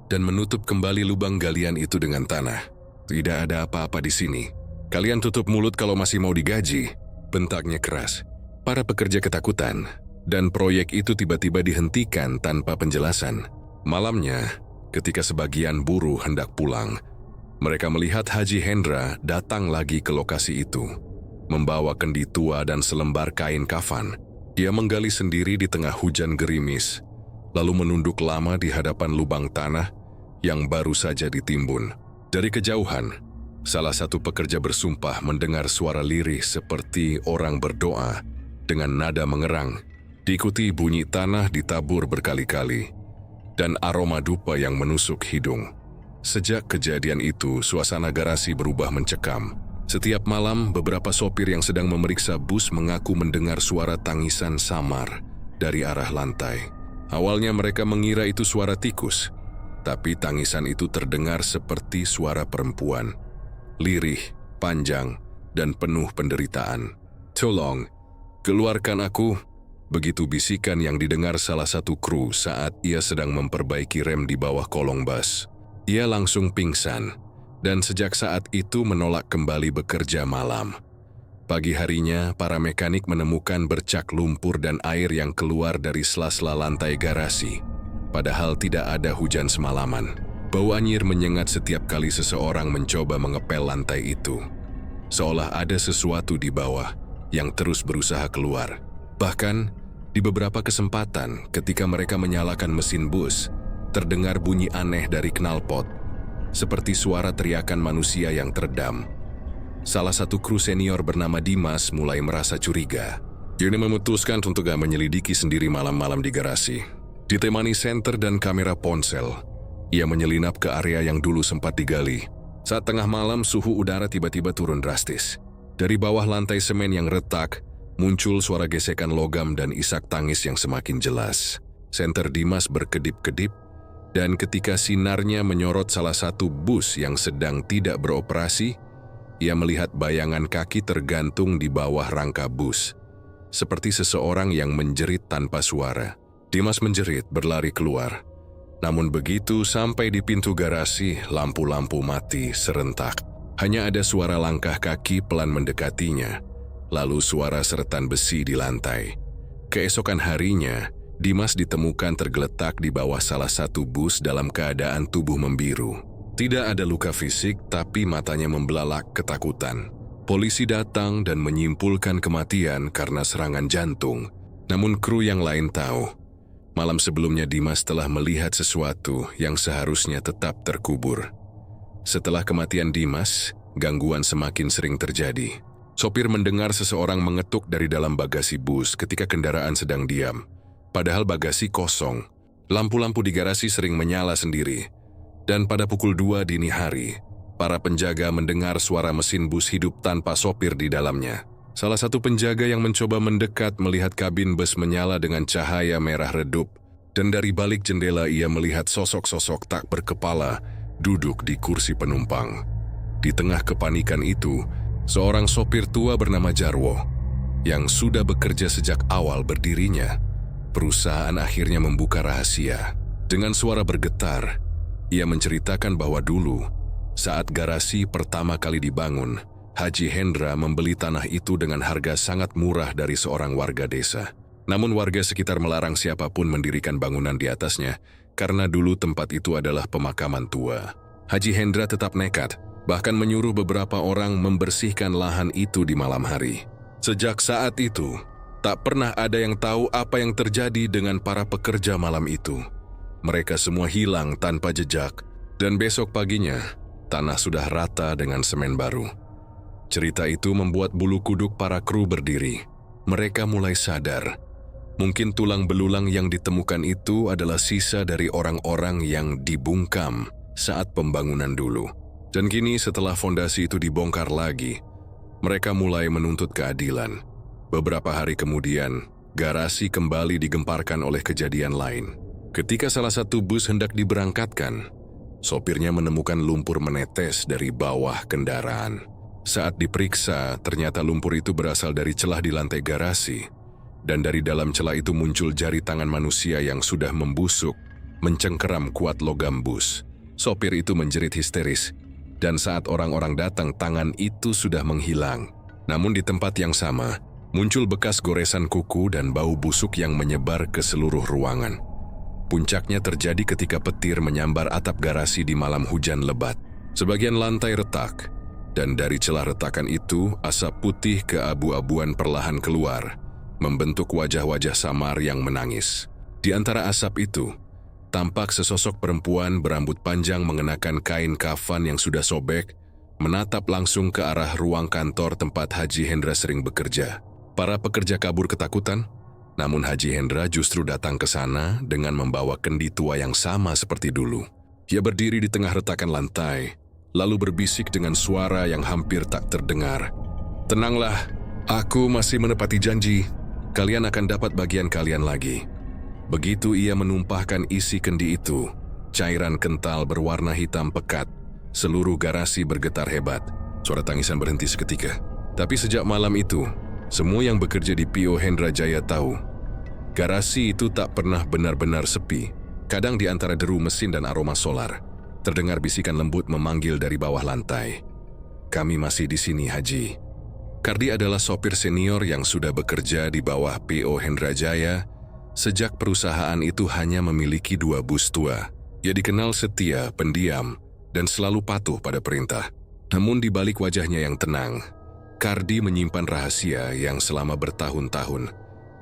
dan menutup kembali lubang galian itu dengan tanah. Tidak ada apa-apa di sini. Kalian tutup mulut kalau masih mau digaji, bentaknya keras. Para pekerja ketakutan, dan proyek itu tiba-tiba dihentikan tanpa penjelasan. Malamnya, ketika sebagian buruh hendak pulang, mereka melihat Haji Hendra datang lagi ke lokasi itu, membawa kendi tua dan selembar kain kafan. Dia menggali sendiri di tengah hujan gerimis, lalu menunduk lama di hadapan lubang tanah yang baru saja ditimbun. Dari kejauhan, salah satu pekerja bersumpah mendengar suara lirih seperti orang berdoa dengan nada mengerang, diikuti bunyi tanah ditabur berkali-kali, dan aroma dupa yang menusuk hidung. Sejak kejadian itu, suasana garasi berubah mencekam. Setiap malam, beberapa sopir yang sedang memeriksa bus mengaku mendengar suara tangisan samar dari arah lantai. Awalnya mereka mengira itu suara tikus, tapi tangisan itu terdengar seperti suara perempuan. Lirih, panjang, dan penuh penderitaan. "Tolong, keluarkan aku." Begitu bisikan yang didengar salah satu kru saat ia sedang memperbaiki rem di bawah kolong bus. Ia langsung pingsan, dan sejak saat itu menolak kembali bekerja malam. Pagi harinya, para mekanik menemukan bercak lumpur dan air yang keluar dari sela-sela lantai garasi. Padahal tidak ada hujan semalaman. Bau anyir menyengat setiap kali seseorang mencoba mengepel lantai itu. Seolah ada sesuatu di bawah yang terus berusaha keluar. Bahkan, di beberapa kesempatan ketika mereka menyalakan mesin bus, terdengar bunyi aneh dari knalpot, seperti suara teriakan manusia yang teredam. Salah satu kru senior bernama Dimas mulai merasa curiga. Dia memutuskan untuk gak menyelidiki sendiri malam-malam di garasi. Ditemani senter dan kamera ponsel, ia menyelinap ke area yang dulu sempat digali. Saat tengah malam, suhu udara tiba-tiba turun drastis. Dari bawah lantai semen yang retak, muncul suara gesekan logam dan isak tangis yang semakin jelas. Senter Dimas berkedip-kedip, dan ketika sinarnya menyorot salah satu bus yang sedang tidak beroperasi, ia melihat bayangan kaki tergantung di bawah rangka bus, seperti seseorang yang menjerit tanpa suara. Dimas menjerit berlari keluar. Namun begitu sampai di pintu garasi, lampu-lampu mati serentak. Hanya ada suara langkah kaki pelan mendekatinya, lalu suara seretan besi di lantai. Keesokan harinya, Dimas ditemukan tergeletak di bawah salah satu bus dalam keadaan tubuh membiru. Tidak ada luka fisik, tapi matanya membelalak ketakutan. Polisi datang dan menyimpulkan kematian karena serangan jantung. Namun kru yang lain tahu, malam sebelumnya Dimas telah melihat sesuatu yang seharusnya tetap terkubur. Setelah kematian Dimas, gangguan semakin sering terjadi. Sopir mendengar seseorang mengetuk dari dalam bagasi bus ketika kendaraan sedang diam. Padahal bagasi kosong. Lampu-lampu di garasi sering menyala sendiri. Dan pada pukul 2 dini hari, para penjaga mendengar suara mesin bus hidup tanpa sopir di dalamnya. Salah satu penjaga yang mencoba mendekat melihat kabin bus menyala dengan cahaya merah redup, dan dari balik jendela ia melihat sosok-sosok tak berkepala duduk di kursi penumpang. Di tengah kepanikan itu, seorang sopir tua bernama Jarwo, yang sudah bekerja sejak awal berdirinya, perusahaan akhirnya membuka rahasia. Dengan suara bergetar, ia menceritakan bahwa dulu, saat garasi pertama kali dibangun, Haji Hendra membeli tanah itu dengan harga sangat murah dari seorang warga desa. Namun warga sekitar melarang siapapun mendirikan bangunan di atasnya, karena dulu tempat itu adalah pemakaman tua. Haji Hendra tetap nekat, bahkan menyuruh beberapa orang membersihkan lahan itu di malam hari. Sejak saat itu, tak pernah ada yang tahu apa yang terjadi dengan para pekerja malam itu. Mereka semua hilang tanpa jejak, dan besok paginya, tanah sudah rata dengan semen baru. Cerita itu membuat bulu kuduk para kru berdiri. Mereka mulai sadar, mungkin tulang belulang yang ditemukan itu adalah sisa dari orang-orang yang dibungkam saat pembangunan dulu. Dan kini setelah fondasi itu dibongkar lagi, mereka mulai menuntut keadilan. Beberapa hari kemudian, garasi kembali digemparkan oleh kejadian lain. Ketika salah satu bus hendak diberangkatkan, sopirnya menemukan lumpur menetes dari bawah kendaraan. Saat diperiksa, ternyata lumpur itu berasal dari celah di lantai garasi, dan dari dalam celah itu muncul jari tangan manusia yang sudah membusuk, mencengkeram kuat logam bus. Sopir itu menjerit histeris, dan saat orang-orang datang, tangan itu sudah menghilang. Namun di tempat yang sama, muncul bekas goresan kuku dan bau busuk yang menyebar ke seluruh ruangan. Puncaknya terjadi ketika petir menyambar atap garasi di malam hujan lebat. Sebagian lantai retak, dan dari celah retakan itu, asap putih keabu-abuan perlahan keluar, membentuk wajah-wajah samar yang menangis. Di antara asap itu, tampak sesosok perempuan berambut panjang mengenakan kain kafan yang sudah sobek, menatap langsung ke arah ruang kantor tempat Haji Hendra sering bekerja. Para pekerja kabur ketakutan, namun Haji Hendra justru datang ke sana dengan membawa kendi tua yang sama seperti dulu. Ia berdiri di tengah retakan lantai, lalu berbisik dengan suara yang hampir tak terdengar. "Tenanglah, aku masih menepati janji. Kalian akan dapat bagian kalian lagi." Begitu ia menumpahkan isi kendi itu, cairan kental berwarna hitam pekat. Seluruh garasi bergetar hebat. Suara tangisan berhenti seketika. Tapi sejak malam itu, Semua yang bekerja di PO Hendra Jaya tahu, garasi itu tak pernah benar-benar sepi. Kadang di antara deru mesin dan aroma solar, terdengar bisikan lembut memanggil dari bawah lantai. "Kami masih di sini, Haji." Kardi adalah sopir senior yang sudah bekerja di bawah PO Hendra Jaya sejak perusahaan itu hanya memiliki 2 bus tua. Ia dikenal setia, pendiam, dan selalu patuh pada perintah. Namun di balik wajahnya yang tenang, Kardi menyimpan rahasia yang selama bertahun-tahun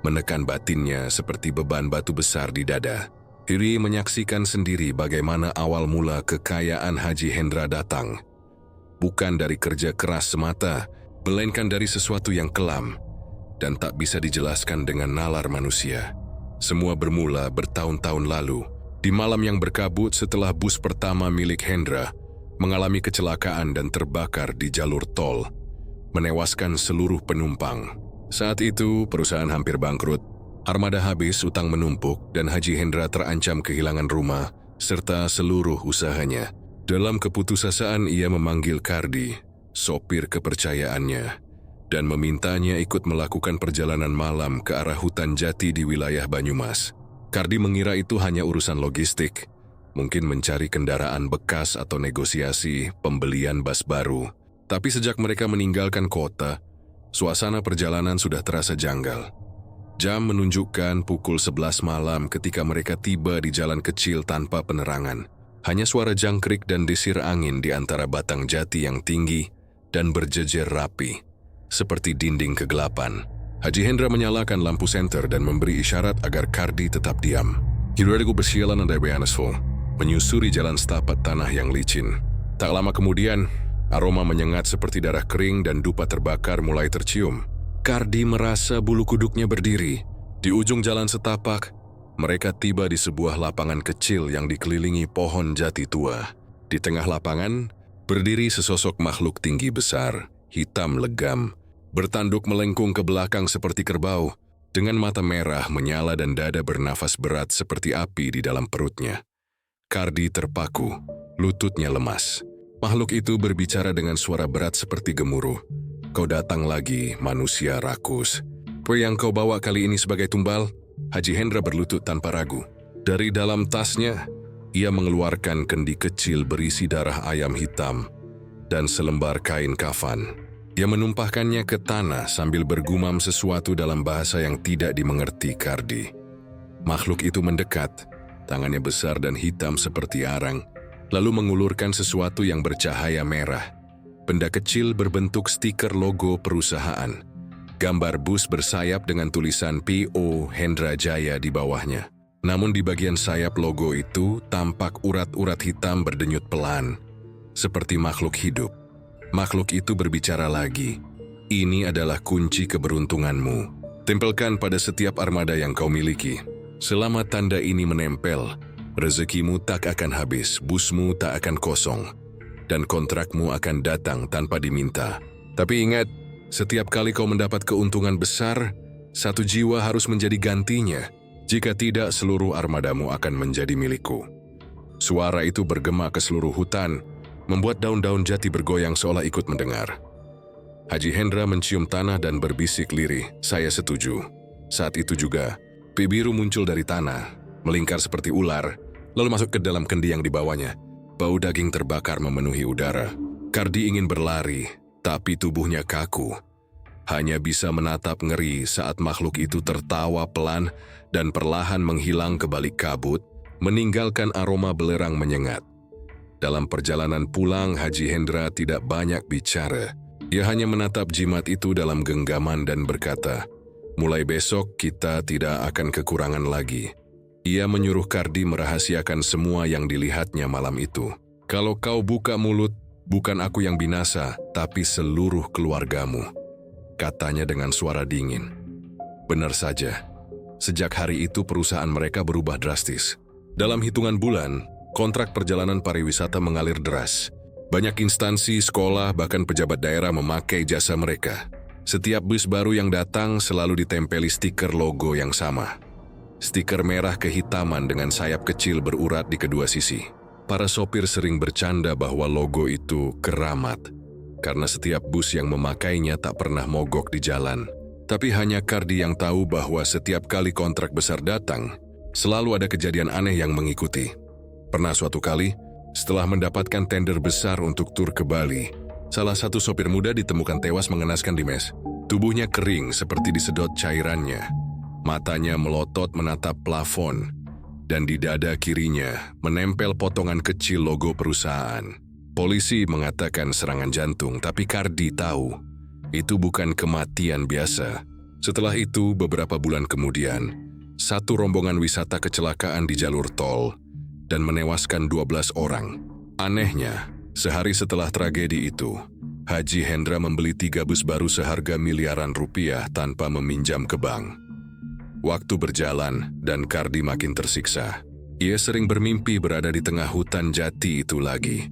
menekan batinnya seperti beban batu besar di dada. Hiri menyaksikan sendiri bagaimana awal mula kekayaan Haji Hendra datang. Bukan dari kerja keras semata, melainkan dari sesuatu yang kelam dan tak bisa dijelaskan dengan nalar manusia. Semua bermula bertahun-tahun lalu, di malam yang berkabut setelah bus pertama milik Hendra mengalami kecelakaan dan terbakar di jalur tol, menewaskan seluruh penumpang. Saat itu, perusahaan hampir bangkrut, armada habis, utang menumpuk, dan Haji Hendra terancam kehilangan rumah serta seluruh usahanya. Dalam keputusasaan ia memanggil Kardi, sopir kepercayaannya, dan memintanya ikut melakukan perjalanan malam ke arah hutan jati di wilayah Banyumas. Kardi mengira itu hanya urusan logistik, mungkin mencari kendaraan bekas atau negosiasi pembelian bus baru. Tapi sejak mereka meninggalkan kota, suasana perjalanan sudah terasa janggal. Jam menunjukkan pukul 11 malam ketika mereka tiba di jalan kecil tanpa penerangan. Hanya suara jangkrik dan desir angin di antara batang jati yang tinggi dan berjejer rapi, seperti dinding kegelapan. Haji Hendra menyalakan lampu senter dan memberi isyarat agar Kardi tetap diam. Hirariku bersialan dari Beanesfo, menyusuri jalan setapak tanah yang licin. Tak lama kemudian, aroma menyengat seperti darah kering dan dupa terbakar mulai tercium. Kardi merasa bulu kuduknya berdiri. Di ujung jalan setapak, mereka tiba di sebuah lapangan kecil yang dikelilingi pohon jati tua. Di tengah lapangan, berdiri sesosok makhluk tinggi besar, hitam legam, bertanduk melengkung ke belakang seperti kerbau, dengan mata merah menyala dan dada bernafas berat seperti api di dalam perutnya. Kardi terpaku, lututnya lemas. Makhluk itu berbicara dengan suara berat seperti gemuruh. "Kau datang lagi, manusia rakus. Apa yang kau bawa kali ini sebagai tumbal?" Haji Hendra berlutut tanpa ragu. Dari dalam tasnya, ia mengeluarkan kendi kecil berisi darah ayam hitam dan selembar kain kafan. Dia menumpahkannya ke tanah sambil bergumam sesuatu dalam bahasa yang tidak dimengerti Kardi. Makhluk itu mendekat, tangannya besar dan hitam seperti arang, lalu mengulurkan sesuatu yang bercahaya merah. Benda kecil berbentuk stiker logo perusahaan. Gambar bus bersayap dengan tulisan PO Hendra Jaya di bawahnya. Namun di bagian sayap logo itu tampak urat-urat hitam berdenyut pelan, seperti makhluk hidup. Makhluk itu berbicara lagi. "Ini adalah kunci keberuntunganmu. Tempelkan pada setiap armada yang kau miliki. Selama tanda ini menempel, rezekimu tak akan habis, busmu tak akan kosong, dan kontrakmu akan datang tanpa diminta. Tapi ingat, setiap kali kau mendapat keuntungan besar, 1 jiwa harus menjadi gantinya. Jika tidak, seluruh armadamu akan menjadi milikku." Suara itu bergema ke seluruh hutan, membuat daun-daun jati bergoyang seolah ikut mendengar. Haji Hendra mencium tanah dan berbisik lirih, "Saya setuju." Saat itu juga, api biru muncul dari tanah, melingkar seperti ular, lalu masuk ke dalam kendi yang dibawanya. Bau daging terbakar memenuhi udara. Kardi ingin berlari, tapi tubuhnya kaku. Hanya bisa menatap ngeri saat makhluk itu tertawa pelan dan perlahan menghilang ke balik kabut, meninggalkan aroma belerang menyengat. Dalam perjalanan pulang, Haji Hendra tidak banyak bicara. Ia hanya menatap jimat itu dalam genggaman dan berkata, "Mulai besok kita tidak akan kekurangan lagi." Ia menyuruh Kardi merahasiakan semua yang dilihatnya malam itu. "Kalau kau buka mulut, bukan aku yang binasa, tapi seluruh keluargamu," katanya dengan suara dingin. Benar saja, sejak hari itu perusahaan mereka berubah drastis. Dalam hitungan bulan, kontrak perjalanan pariwisata mengalir deras. Banyak instansi, sekolah, bahkan pejabat daerah memakai jasa mereka. Setiap bus baru yang datang selalu ditempeli stiker logo yang sama. Stiker merah kehitaman dengan sayap kecil berurat di kedua sisi. Para sopir sering bercanda bahwa logo itu keramat, karena setiap bus yang memakainya tak pernah mogok di jalan. Tapi hanya Kardi yang tahu bahwa setiap kali kontrak besar datang, selalu ada kejadian aneh yang mengikuti. Pernah suatu kali, setelah mendapatkan tender besar untuk tur ke Bali, salah satu sopir muda ditemukan tewas mengenaskan di mes. Tubuhnya kering seperti disedot cairannya. Matanya melotot menatap plafon, dan di dada kirinya menempel potongan kecil logo perusahaan. Polisi mengatakan serangan jantung, tapi Kardi tahu itu bukan kematian biasa. Setelah itu, beberapa bulan kemudian, satu rombongan wisata kecelakaan di jalur tol dan menewaskan 12 orang. Anehnya, sehari setelah tragedi itu, Haji Hendra membeli 3 bus baru seharga miliaran rupiah tanpa meminjam ke bank. Waktu berjalan dan Kardi makin tersiksa. Ia sering bermimpi berada di tengah hutan jati itu lagi,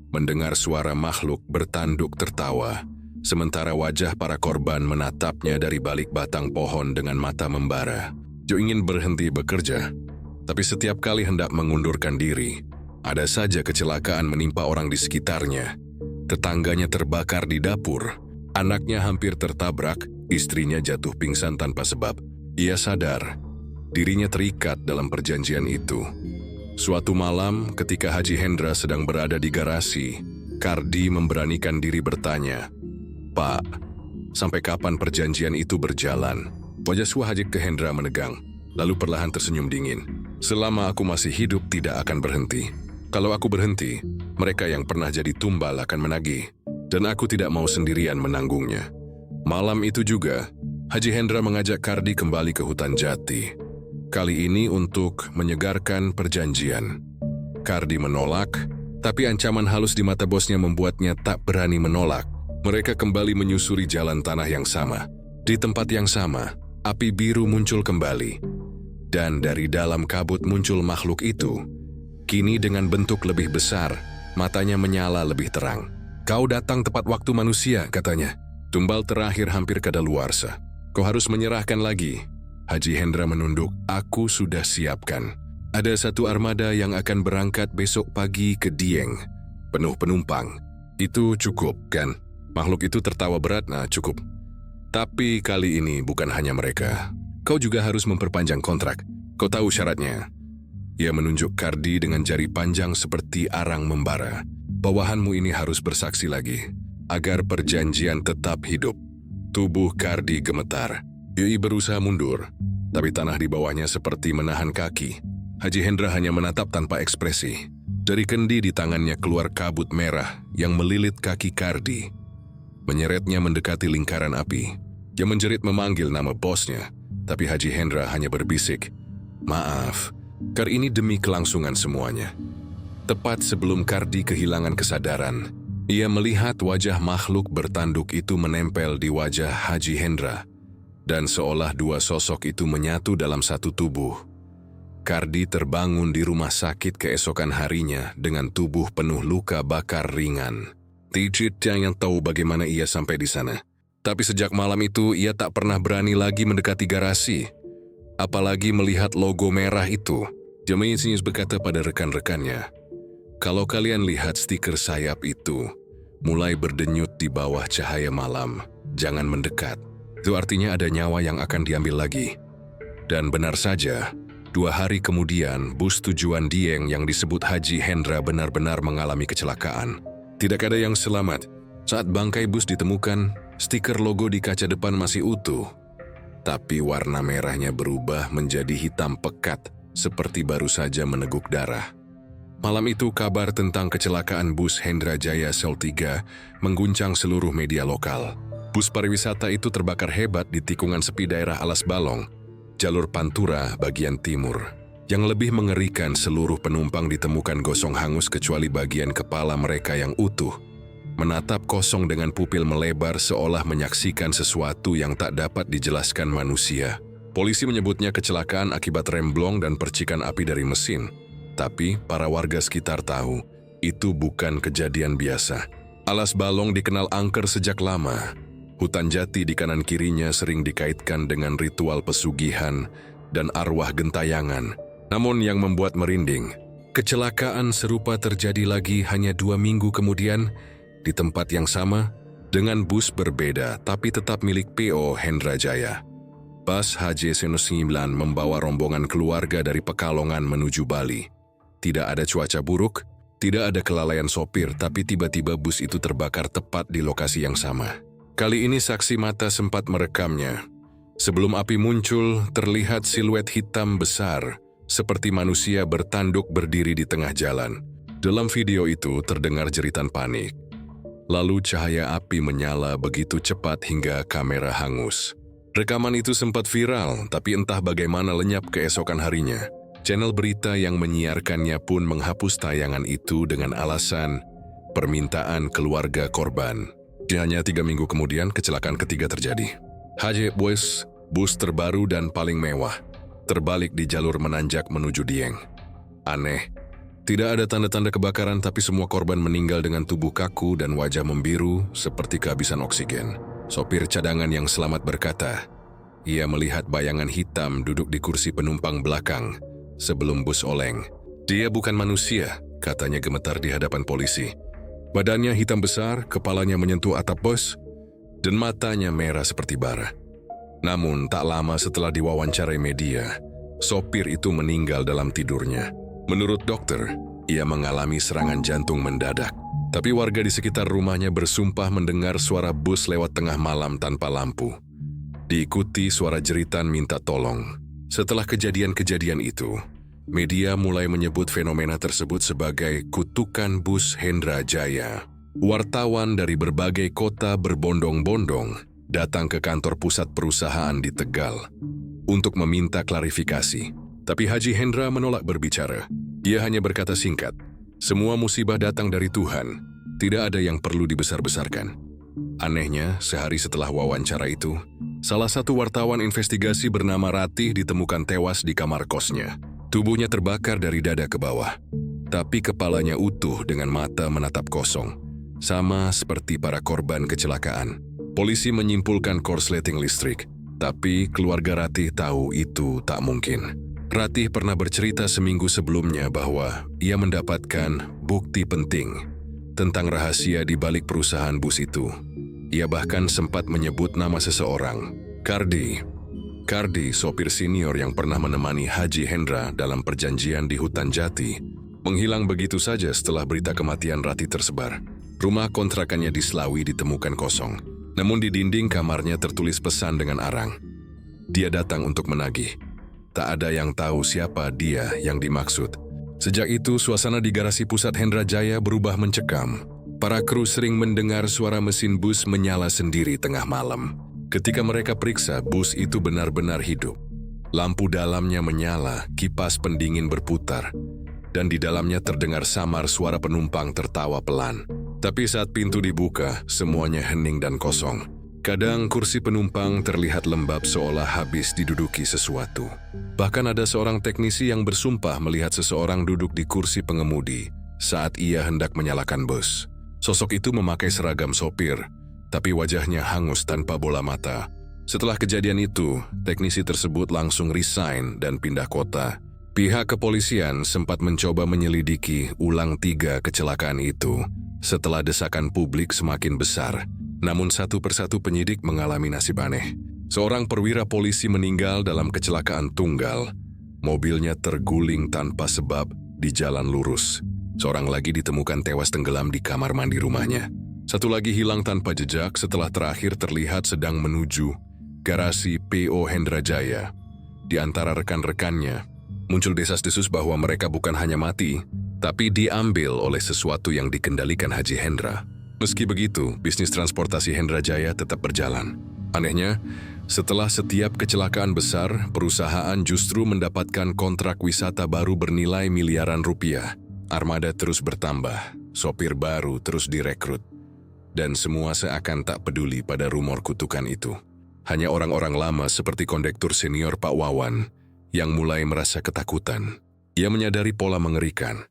mendengar suara makhluk bertanduk tertawa, sementara wajah para korban menatapnya dari balik batang pohon dengan mata membara. Jo ingin berhenti bekerja, tapi setiap kali hendak mengundurkan diri, ada saja kecelakaan menimpa orang di sekitarnya. Tetangganya terbakar di dapur, anaknya hampir tertabrak, istrinya jatuh pingsan tanpa sebab. Ia sadar, dirinya terikat dalam perjanjian itu. Suatu malam, ketika Haji Hendra sedang berada di garasi, Kardi memberanikan diri bertanya, "Pak, sampai kapan perjanjian itu berjalan?" Wajah Haji Hendra menegang, lalu perlahan tersenyum dingin. "Selama aku masih hidup tidak akan berhenti. Kalau aku berhenti, mereka yang pernah jadi tumbal akan menagih, dan aku tidak mau sendirian menanggungnya." Malam itu juga, Haji Hendra mengajak Kardi kembali ke hutan jati. Kali ini untuk menyegarkan perjanjian. Kardi menolak, tapi ancaman halus di mata bosnya membuatnya tak berani menolak. Mereka kembali menyusuri jalan tanah yang sama. Di tempat yang sama, api biru muncul kembali. Dan dari dalam kabut muncul makhluk itu. Kini dengan bentuk lebih besar, matanya menyala lebih terang. "Kau datang tepat waktu manusia," katanya. "Tumbal terakhir hampir kadaluarsa. Kau harus menyerahkan lagi." Haji Hendra menunduk. "Aku sudah siapkan. Ada satu armada yang akan berangkat besok pagi ke Dieng. Penuh penumpang. Itu cukup, kan?" Makhluk itu tertawa berat. "Nah, cukup. Tapi kali ini bukan hanya mereka. Kau juga harus memperpanjang kontrak. Kau tahu syaratnya." Ia menunjuk Kardi dengan jari panjang seperti arang membara. "Bawahanmu ini harus bersaksi lagi, agar perjanjian tetap hidup." Tubuh Kardi gemetar. Ia berusaha mundur, tapi tanah di bawahnya seperti menahan kaki. Haji Hendra hanya menatap tanpa ekspresi. Dari kendi di tangannya keluar kabut merah yang melilit kaki Kardi. Menyeretnya mendekati lingkaran api. Dia menjerit memanggil nama bosnya, tapi Haji Hendra hanya berbisik, "Maaf, kali ini demi kelangsungan semuanya." Tepat sebelum Kardi kehilangan kesadaran, ia melihat wajah makhluk bertanduk itu menempel di wajah Haji Hendra, dan seolah dua sosok itu menyatu dalam satu tubuh. Kardi terbangun di rumah sakit keesokan harinya dengan tubuh penuh luka bakar ringan. Tidak yang tahu bagaimana ia sampai di sana. Tapi sejak malam itu ia tak pernah berani lagi mendekati garasi. Apalagi melihat logo merah itu. Jemaah berkata pada rekan-rekannya, "Kalau kalian lihat stiker sayap itu mulai berdenyut di bawah cahaya malam, jangan mendekat. Itu artinya ada nyawa yang akan diambil lagi." Dan benar saja, 2 hari kemudian bus tujuan Dieng yang disebut Haji Hendra benar-benar mengalami kecelakaan. Tidak ada yang selamat. Saat bangkai bus ditemukan, stiker logo di kaca depan masih utuh. Tapi warna merahnya berubah menjadi hitam pekat, seperti baru saja meneguk darah. Malam itu kabar tentang kecelakaan bus Hendra Jaya Sel 3 mengguncang seluruh media lokal. Bus pariwisata itu terbakar hebat di tikungan sepi daerah Alas Balong, jalur Pantura bagian timur. Yang lebih mengerikan, seluruh penumpang ditemukan gosong hangus kecuali bagian kepala mereka yang utuh. Menatap kosong dengan pupil melebar seolah menyaksikan sesuatu yang tak dapat dijelaskan manusia. Polisi menyebutnya kecelakaan akibat remblong dan percikan api dari mesin. Tapi para warga sekitar tahu, itu bukan kejadian biasa. Alas Balong dikenal angker sejak lama. Hutan jati di kanan kirinya sering dikaitkan dengan ritual pesugihan dan arwah gentayangan. Namun yang membuat merinding, kecelakaan serupa terjadi lagi hanya 2 minggu kemudian di tempat yang sama dengan bus berbeda tapi tetap milik PO Hendra Jaya. Bus HJ-109 membawa rombongan keluarga dari Pekalongan menuju Bali. Tidak ada cuaca buruk, tidak ada kelalaian sopir, tapi tiba-tiba bus itu terbakar tepat di lokasi yang sama. Kali ini saksi mata sempat merekamnya. Sebelum api muncul, terlihat siluet hitam besar, seperti manusia bertanduk berdiri di tengah jalan. Dalam video itu terdengar jeritan panik. Lalu cahaya api menyala begitu cepat hingga kamera hangus. Rekaman itu sempat viral, tapi entah bagaimana lenyap keesokan harinya. Channel berita yang menyiarkannya pun menghapus tayangan itu dengan alasan permintaan keluarga korban. Hanya 3 minggu kemudian, kecelakaan ketiga terjadi. HJ Boys, bus terbaru dan paling mewah, terbalik di jalur menanjak menuju Dieng. Aneh, tidak ada tanda-tanda kebakaran, tapi semua korban meninggal dengan tubuh kaku dan wajah membiru seperti kehabisan oksigen. Sopir cadangan yang selamat berkata, ia melihat bayangan hitam duduk di kursi penumpang belakang sebelum bus oleng. Dia bukan manusia, katanya gemetar di hadapan polisi. Badannya hitam besar, kepalanya menyentuh atap bus, dan matanya merah seperti bara. Namun tak lama setelah diwawancarai media, sopir itu meninggal dalam tidurnya. Menurut dokter, ia mengalami serangan jantung mendadak. Tapi warga di sekitar rumahnya bersumpah mendengar suara bus lewat tengah malam tanpa lampu. Diikuti suara jeritan minta tolong. Setelah kejadian-kejadian itu, media mulai menyebut fenomena tersebut sebagai kutukan bus Hendra Jaya. Wartawan dari berbagai kota berbondong-bondong datang ke kantor pusat perusahaan di Tegal untuk meminta klarifikasi. Tapi Haji Hendra menolak berbicara. Ia hanya berkata singkat, semua musibah datang dari Tuhan, tidak ada yang perlu dibesar-besarkan. Anehnya, sehari setelah wawancara itu, salah satu wartawan investigasi bernama Ratih ditemukan tewas di kamar kosnya. Tubuhnya terbakar dari dada ke bawah, tapi kepalanya utuh dengan mata menatap kosong, sama seperti para korban kecelakaan. Polisi menyimpulkan korsleting listrik, tapi keluarga Ratih tahu itu tak mungkin. Ratih pernah bercerita seminggu sebelumnya bahwa ia mendapatkan bukti penting tentang rahasia di balik perusahaan bus itu. Ia bahkan sempat menyebut nama seseorang, Kardi. Kardi, sopir senior yang pernah menemani Haji Hendra dalam perjanjian di hutan Jati, menghilang begitu saja setelah berita kematian Ratih tersebar. Rumah kontrakannya di Slawi ditemukan kosong, namun di dinding kamarnya tertulis pesan dengan arang. Dia datang untuk menagih. Tak ada yang tahu siapa dia yang dimaksud. Sejak itu, suasana di garasi pusat Hendra Jaya berubah mencekam. Para kru sering mendengar suara mesin bus menyala sendiri tengah malam. Ketika mereka periksa, bus itu benar-benar hidup. Lampu dalamnya menyala, kipas pendingin berputar, dan di dalamnya terdengar samar suara penumpang tertawa pelan. Tapi saat pintu dibuka, semuanya hening dan kosong. Kadang kursi penumpang terlihat lembab seolah habis diduduki sesuatu. Bahkan ada seorang teknisi yang bersumpah melihat seseorang duduk di kursi pengemudi saat ia hendak menyalakan bus. Sosok itu memakai seragam sopir, tapi wajahnya hangus tanpa bola mata. Setelah kejadian itu, teknisi tersebut langsung resign dan pindah kota. Pihak kepolisian sempat mencoba menyelidiki ulang 3 kecelakaan itu setelah desakan publik semakin besar. Namun satu persatu penyidik mengalami nasib aneh. Seorang perwira polisi meninggal dalam kecelakaan tunggal. Mobilnya terguling tanpa sebab di jalan lurus. Seorang lagi ditemukan tewas tenggelam di kamar mandi rumahnya. Satu lagi hilang tanpa jejak setelah terakhir terlihat sedang menuju garasi PO Hendra Jaya. Di antara rekan-rekannya, muncul desas-desus bahwa mereka bukan hanya mati, tapi diambil oleh sesuatu yang dikendalikan Haji Hendra. Meski begitu, bisnis transportasi Hendra Jaya tetap berjalan. Anehnya, setelah setiap kecelakaan besar, perusahaan justru mendapatkan kontrak wisata baru bernilai miliaran rupiah. Armada terus bertambah, sopir baru terus direkrut, dan semua seakan tak peduli pada rumor kutukan itu. Hanya orang-orang lama seperti kondektur senior Pak Wawan yang mulai merasa ketakutan. Ia menyadari pola mengerikan.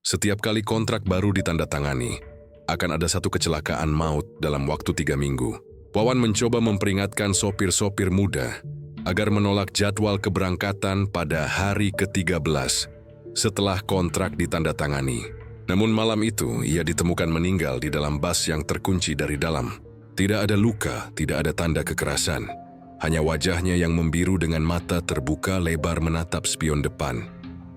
Setiap kali kontrak baru ditandatangani, akan ada satu kecelakaan maut dalam waktu 3 minggu. Wawan mencoba memperingatkan sopir-sopir muda agar menolak jadwal keberangkatan pada hari ke-13 setelah kontrak ditandatangani. Namun malam itu, ia ditemukan meninggal di dalam bus yang terkunci dari dalam. Tidak ada luka, tidak ada tanda kekerasan. Hanya wajahnya yang membiru dengan mata terbuka lebar menatap spion depan,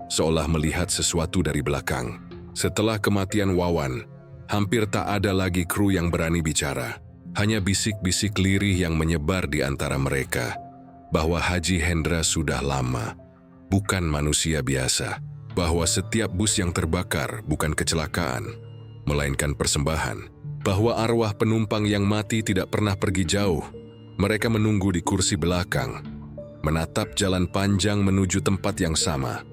seolah melihat sesuatu dari belakang. Setelah kematian Wawan, hampir tak ada lagi kru yang berani bicara. Hanya bisik-bisik lirih yang menyebar di antara mereka, bahwa Haji Hendra sudah lama, bukan manusia biasa. Bahwa setiap bus yang terbakar bukan kecelakaan, melainkan persembahan. Bahwa arwah penumpang yang mati tidak pernah pergi jauh. Mereka menunggu di kursi belakang, menatap jalan panjang menuju tempat yang sama.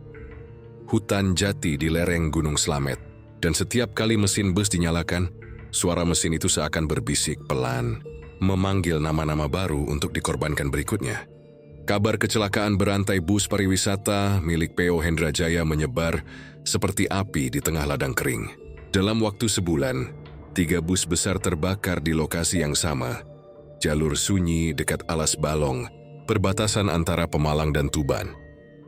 Hutan jati di lereng Gunung Slamet. Dan setiap kali mesin bus dinyalakan, suara mesin itu seakan berbisik pelan, memanggil nama-nama baru untuk dikorbankan berikutnya. Kabar kecelakaan berantai bus pariwisata milik PO Hendra Jaya menyebar seperti api di tengah ladang kering. Dalam waktu sebulan, 3 bus besar terbakar di lokasi yang sama. Jalur sunyi dekat Alas Balong, perbatasan antara Pemalang dan Tuban.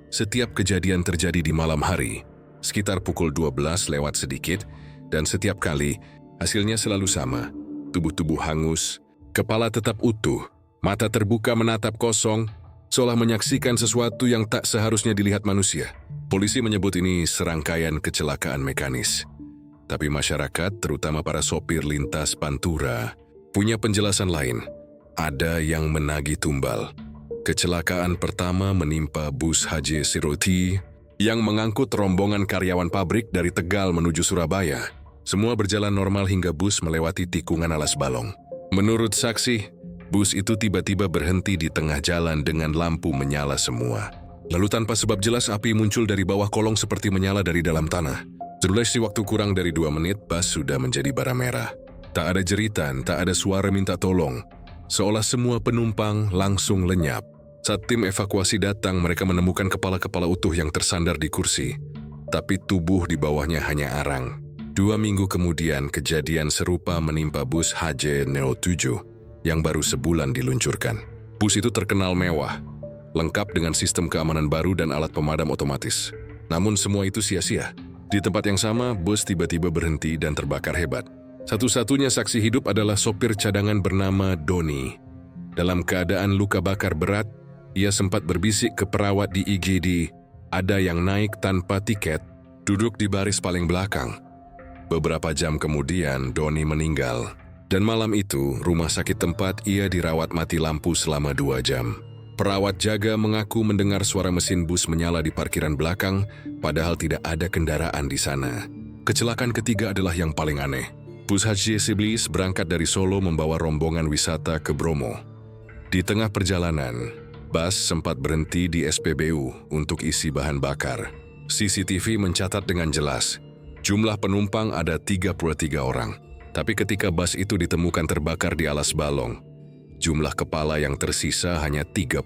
Setiap kejadian terjadi di malam hari, sekitar pukul 12 lewat sedikit, dan setiap kali hasilnya selalu sama. Tubuh-tubuh hangus, kepala tetap utuh, mata terbuka menatap kosong, seolah menyaksikan sesuatu yang tak seharusnya dilihat manusia. Polisi menyebut ini serangkaian kecelakaan mekanis. Tapi masyarakat, terutama para sopir lintas Pantura, punya penjelasan lain. Ada yang menagih tumbal. Kecelakaan pertama menimpa bus Haji Siroti yang mengangkut rombongan karyawan pabrik dari Tegal menuju Surabaya. Semua berjalan normal hingga bus melewati tikungan Alas Balong. Menurut saksi, bus itu tiba-tiba berhenti di tengah jalan dengan lampu menyala semua. Lalu tanpa sebab jelas api muncul dari bawah kolong seperti menyala dari dalam tanah. Durasi waktu kurang dari 2 menit, bus sudah menjadi bara merah. Tak ada jeritan, tak ada suara minta tolong. Seolah semua penumpang langsung lenyap. Saat tim evakuasi datang, mereka menemukan kepala-kepala utuh yang tersandar di kursi. Tapi tubuh di bawahnya hanya arang. 2 minggu kemudian, kejadian serupa menimpa bus HJ07 yang baru sebulan diluncurkan. Bus itu terkenal mewah, lengkap dengan sistem keamanan baru dan alat pemadam otomatis. Namun semua itu sia-sia. Di tempat yang sama, bus tiba-tiba berhenti dan terbakar hebat. Satu-satunya saksi hidup adalah sopir cadangan bernama Doni. Dalam keadaan luka bakar berat, ia sempat berbisik ke perawat di IGD, ada yang naik tanpa tiket, duduk di baris paling belakang. Beberapa jam kemudian, Doni meninggal. Dan malam itu, rumah sakit tempat ia dirawat mati lampu selama 2 jam. Perawat jaga mengaku mendengar suara mesin bus menyala di parkiran belakang, padahal tidak ada kendaraan di sana. Kecelakaan ketiga adalah yang paling aneh. Bus Haji Siblis berangkat dari Solo membawa rombongan wisata ke Bromo. Di tengah perjalanan, bus sempat berhenti di SPBU untuk isi bahan bakar. CCTV mencatat dengan jelas, jumlah penumpang ada 33 orang. Tapi ketika bus itu ditemukan terbakar di Alas Balong, jumlah kepala yang tersisa hanya 32.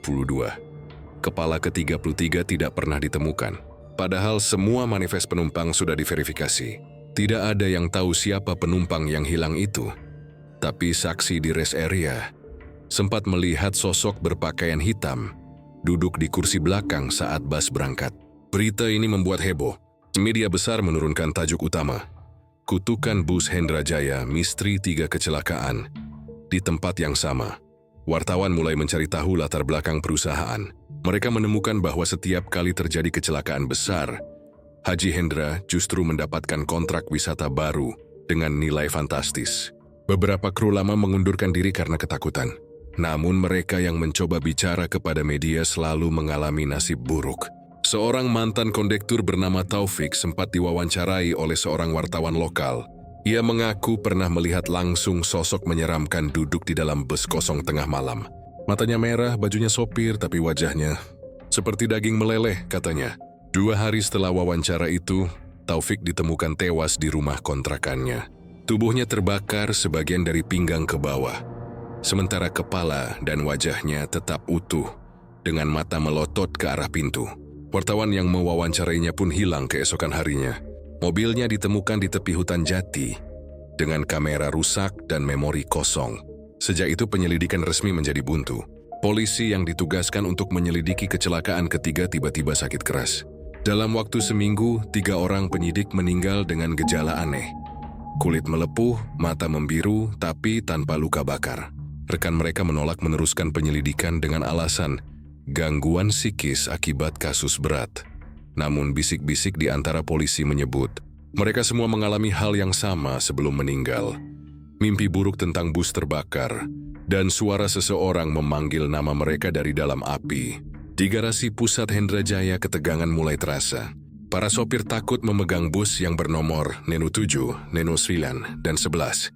Kepala ke-33 tidak pernah ditemukan. Padahal semua manifest penumpang sudah diverifikasi. Tidak ada yang tahu siapa penumpang yang hilang itu. Tapi saksi di rest area sempat melihat sosok berpakaian hitam duduk di kursi belakang saat bus berangkat. Berita ini membuat heboh. Media besar menurunkan tajuk utama, "Kutukan Bus Hendra Jaya, Misteri 3 Kecelakaan." Di tempat yang sama, wartawan mulai mencari tahu latar belakang perusahaan. Mereka menemukan bahwa setiap kali terjadi kecelakaan besar, Haji Hendra justru mendapatkan kontrak wisata baru dengan nilai fantastis. Beberapa kru lama mengundurkan diri karena ketakutan. Namun mereka yang mencoba bicara kepada media selalu mengalami nasib buruk. Seorang mantan kondektur bernama Taufik sempat diwawancarai oleh seorang wartawan lokal. Ia mengaku pernah melihat langsung sosok menyeramkan duduk di dalam bus kosong tengah malam. Matanya merah, bajunya sopir, tapi wajahnya seperti daging meleleh, katanya. 2 hari setelah wawancara itu, Taufik ditemukan tewas di rumah kontrakannya. Tubuhnya terbakar sebagian dari pinggang ke bawah, sementara kepala dan wajahnya tetap utuh, dengan mata melotot ke arah pintu. Wartawan yang mewawancarainya pun hilang keesokan harinya. Mobilnya ditemukan di tepi hutan jati, dengan kamera rusak dan memori kosong. Sejak itu penyelidikan resmi menjadi buntu. Polisi yang ditugaskan untuk menyelidiki kecelakaan ketiga tiba-tiba sakit keras. Dalam waktu seminggu, 3 orang penyidik meninggal dengan gejala aneh. Kulit melepuh, mata membiru, tapi tanpa luka bakar. Rekan mereka menolak meneruskan penyelidikan dengan alasan gangguan psikis akibat kasus berat. Namun bisik-bisik di antara polisi menyebut mereka semua mengalami hal yang sama sebelum meninggal. Mimpi buruk tentang bus terbakar, dan suara seseorang memanggil nama mereka dari dalam api. Di garasi pusat Hendra Jaya, ketegangan mulai terasa. Para sopir takut memegang bus yang bernomor Neno 7, Neno 9, dan 11.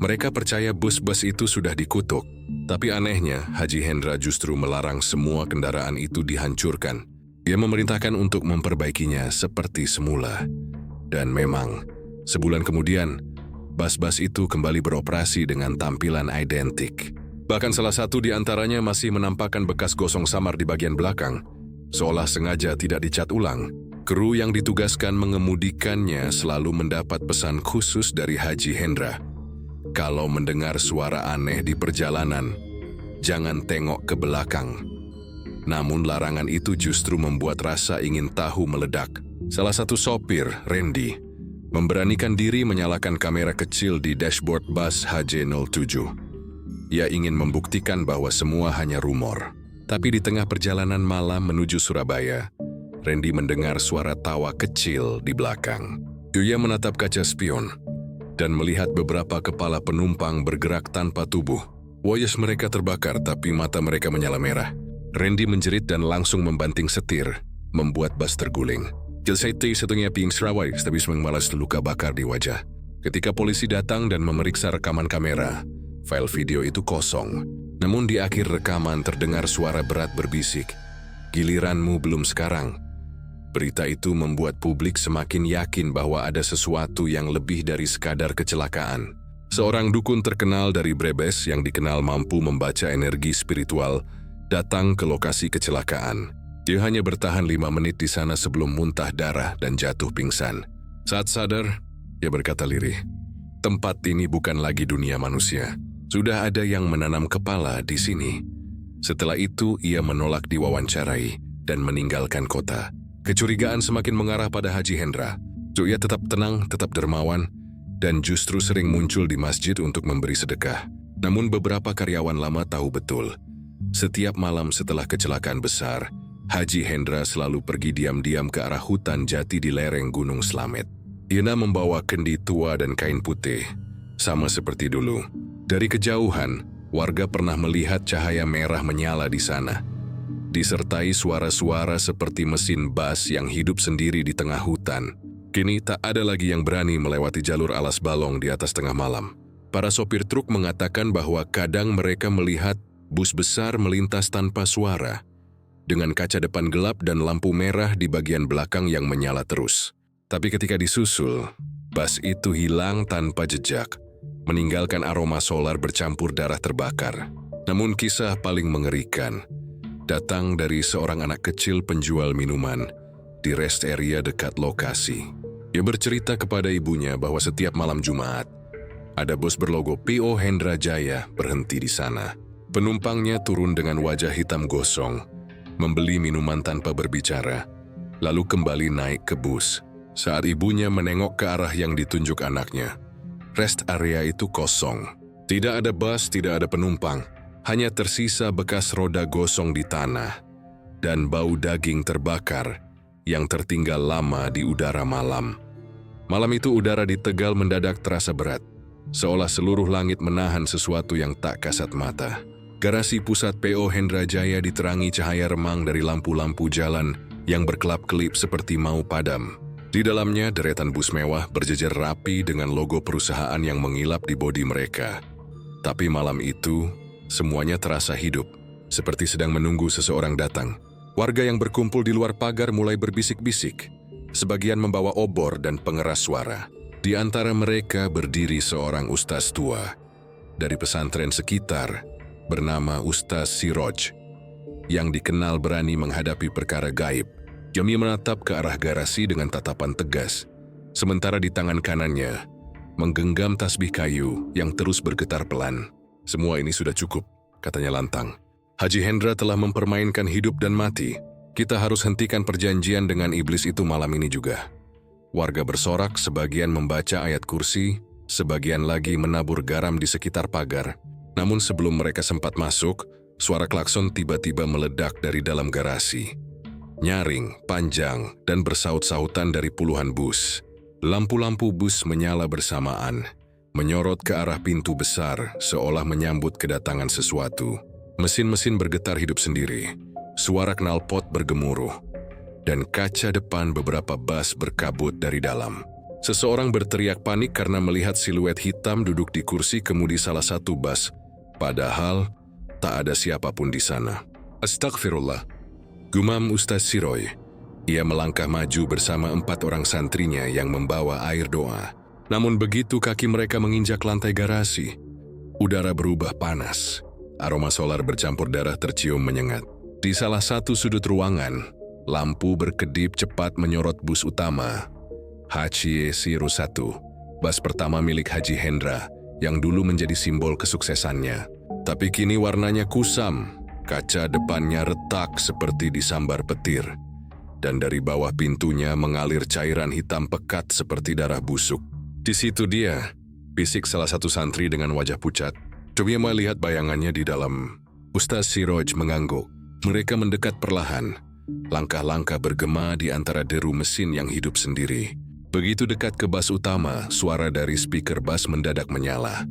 Mereka percaya bus-bus itu sudah dikutuk. Tapi anehnya, Haji Hendra justru melarang semua kendaraan itu dihancurkan. Dia memerintahkan untuk memperbaikinya seperti semula. Dan memang, sebulan kemudian, bus-bus itu kembali beroperasi dengan tampilan identik. Bahkan salah satu di antaranya masih menampakkan bekas gosong samar di bagian belakang, seolah sengaja tidak dicat ulang. Kru yang ditugaskan mengemudikannya selalu mendapat pesan khusus dari Haji Hendra. Kalau mendengar suara aneh di perjalanan, jangan tengok ke belakang. Namun larangan itu justru membuat rasa ingin tahu meledak. Salah satu sopir, Randy, memberanikan diri menyalakan kamera kecil di dashboard bus HJ07. Ia ingin membuktikan bahwa semua hanya rumor. Tapi di tengah perjalanan malam menuju Surabaya, Randy mendengar suara tawa kecil di belakang. Ia menatap kaca spion dan melihat beberapa kepala penumpang bergerak tanpa tubuh. Wajah mereka terbakar tapi mata mereka menyala merah. Randy menjerit dan langsung membanting setir, membuat bus terguling. Jelsati satunya ping serawai, tapi malas luka bakar di wajah. Ketika polisi datang dan memeriksa rekaman kamera, file video itu kosong. Namun di akhir rekaman terdengar suara berat berbisik, "Giliranmu belum sekarang." Berita itu membuat publik semakin yakin bahwa ada sesuatu yang lebih dari sekadar kecelakaan. Seorang dukun terkenal dari Brebes yang dikenal mampu membaca energi spiritual datang ke lokasi kecelakaan. Dia hanya bertahan 5 menit di sana sebelum muntah darah dan jatuh pingsan. Saat sadar, dia berkata lirih, "Tempat ini bukan lagi dunia manusia. Sudah ada yang menanam kepala di sini." Setelah itu, ia menolak diwawancarai dan meninggalkan kota. Kecurigaan semakin mengarah pada Haji Hendra. Ia tetap tenang, tetap dermawan, dan justru sering muncul di masjid untuk memberi sedekah. Namun beberapa karyawan lama tahu betul, setiap malam setelah kecelakaan besar, Haji Hendra selalu pergi diam-diam ke arah hutan jati di lereng Gunung Slamet. Ina membawa kendi tua dan kain putih, sama seperti dulu. Dari kejauhan, warga pernah melihat cahaya merah menyala di sana, disertai suara-suara seperti mesin bas yang hidup sendiri di tengah hutan. Kini tak ada lagi yang berani melewati jalur alas balong di atas tengah malam. Para sopir truk mengatakan bahwa kadang mereka melihat bus besar melintas tanpa suara, dengan kaca depan gelap dan lampu merah di bagian belakang yang menyala terus. Tapi ketika disusul, bus itu hilang tanpa jejak, meninggalkan aroma solar bercampur darah terbakar. Namun kisah paling mengerikan datang dari seorang anak kecil penjual minuman di rest area dekat lokasi. Ia bercerita kepada ibunya bahwa setiap malam Jumat, ada bus berlogo PO Hendra Jaya berhenti di sana. Penumpangnya turun dengan wajah hitam gosong, membeli minuman tanpa berbicara, lalu kembali naik ke bus. Saat ibunya menengok ke arah yang ditunjuk anaknya, rest area itu kosong. Tidak ada bus, tidak ada penumpang, hanya tersisa bekas roda gosong di tanah dan bau daging terbakar yang tertinggal lama di udara malam. Malam itu udara di Tegal mendadak terasa berat, seolah seluruh langit menahan sesuatu yang tak kasat mata. Garasi pusat PO Hendra Jaya diterangi cahaya remang dari lampu-lampu jalan yang berkelap-kelip seperti mau padam. Di dalamnya deretan bus mewah berjejer rapi dengan logo perusahaan yang mengilap di bodi mereka. Tapi malam itu, semuanya terasa hidup, seperti sedang menunggu seseorang datang. Warga yang berkumpul di luar pagar mulai berbisik-bisik, sebagian membawa obor dan pengeras suara. Di antara mereka berdiri seorang ustaz tua dari pesantren sekitar, bernama Ustaz Siroj, yang dikenal berani menghadapi perkara gaib. Jami menatap ke arah garasi dengan tatapan tegas, sementara di tangan kanannya menggenggam tasbih kayu yang terus bergetar pelan. "Semua ini sudah cukup," katanya lantang. "Haji Hendra telah mempermainkan hidup dan mati. Kita harus hentikan perjanjian dengan iblis itu malam ini juga." Warga bersorak, sebagian membaca ayat kursi, Sebagian lagi menabur garam di sekitar pagar. Namun sebelum mereka sempat masuk, suara klakson tiba-tiba meledak dari dalam garasi. Nyaring, panjang, dan bersaut-sautan dari puluhan bus. Lampu-lampu bus menyala bersamaan, menyorot ke arah pintu besar seolah menyambut kedatangan sesuatu. Mesin-mesin bergetar hidup sendiri. Suara knalpot bergemuruh. Dan kaca depan beberapa bus berkabut dari dalam. Seseorang berteriak panik karena melihat siluet hitam duduk di kursi kemudi salah satu bus. Padahal, tak ada siapapun di sana. Astagfirullah. Gumam Ustaz Siroy. Ia melangkah maju bersama 4 orang santrinya yang membawa air doa. Namun begitu kaki mereka menginjak lantai garasi, udara berubah panas. Aroma solar bercampur darah tercium menyengat. Di salah satu sudut ruangan, lampu berkedip cepat menyorot bus utama. HC01, bus pertama milik Haji Hendra, yang dulu menjadi simbol kesuksesannya. Tapi kini warnanya kusam, kaca depannya retak seperti disambar petir. Dan dari bawah pintunya mengalir cairan hitam pekat seperti darah busuk. Di situ dia, bisik salah satu santri dengan wajah pucat. Coba melihat bayangannya di dalam. Ustaz Siroj mengangguk. Mereka mendekat perlahan. Langkah-langkah bergema di antara deru mesin yang hidup sendiri. Begitu dekat ke bus utama, suara dari speaker bus mendadak menyala.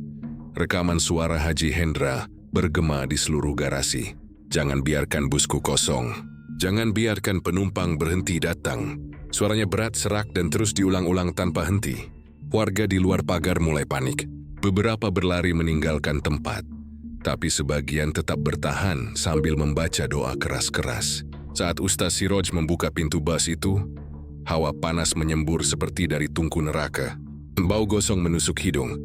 Rekaman suara Haji Hendra bergema di seluruh garasi. Jangan biarkan busku kosong. Jangan biarkan penumpang berhenti datang. Suaranya berat, serak, dan terus diulang-ulang tanpa henti. Warga di luar pagar mulai panik. Beberapa berlari meninggalkan tempat. Tapi sebagian tetap bertahan sambil membaca doa keras-keras. Saat Ustaz Siroj membuka pintu bus itu, hawa panas menyembur seperti dari tungku neraka. Bau gosong menusuk hidung,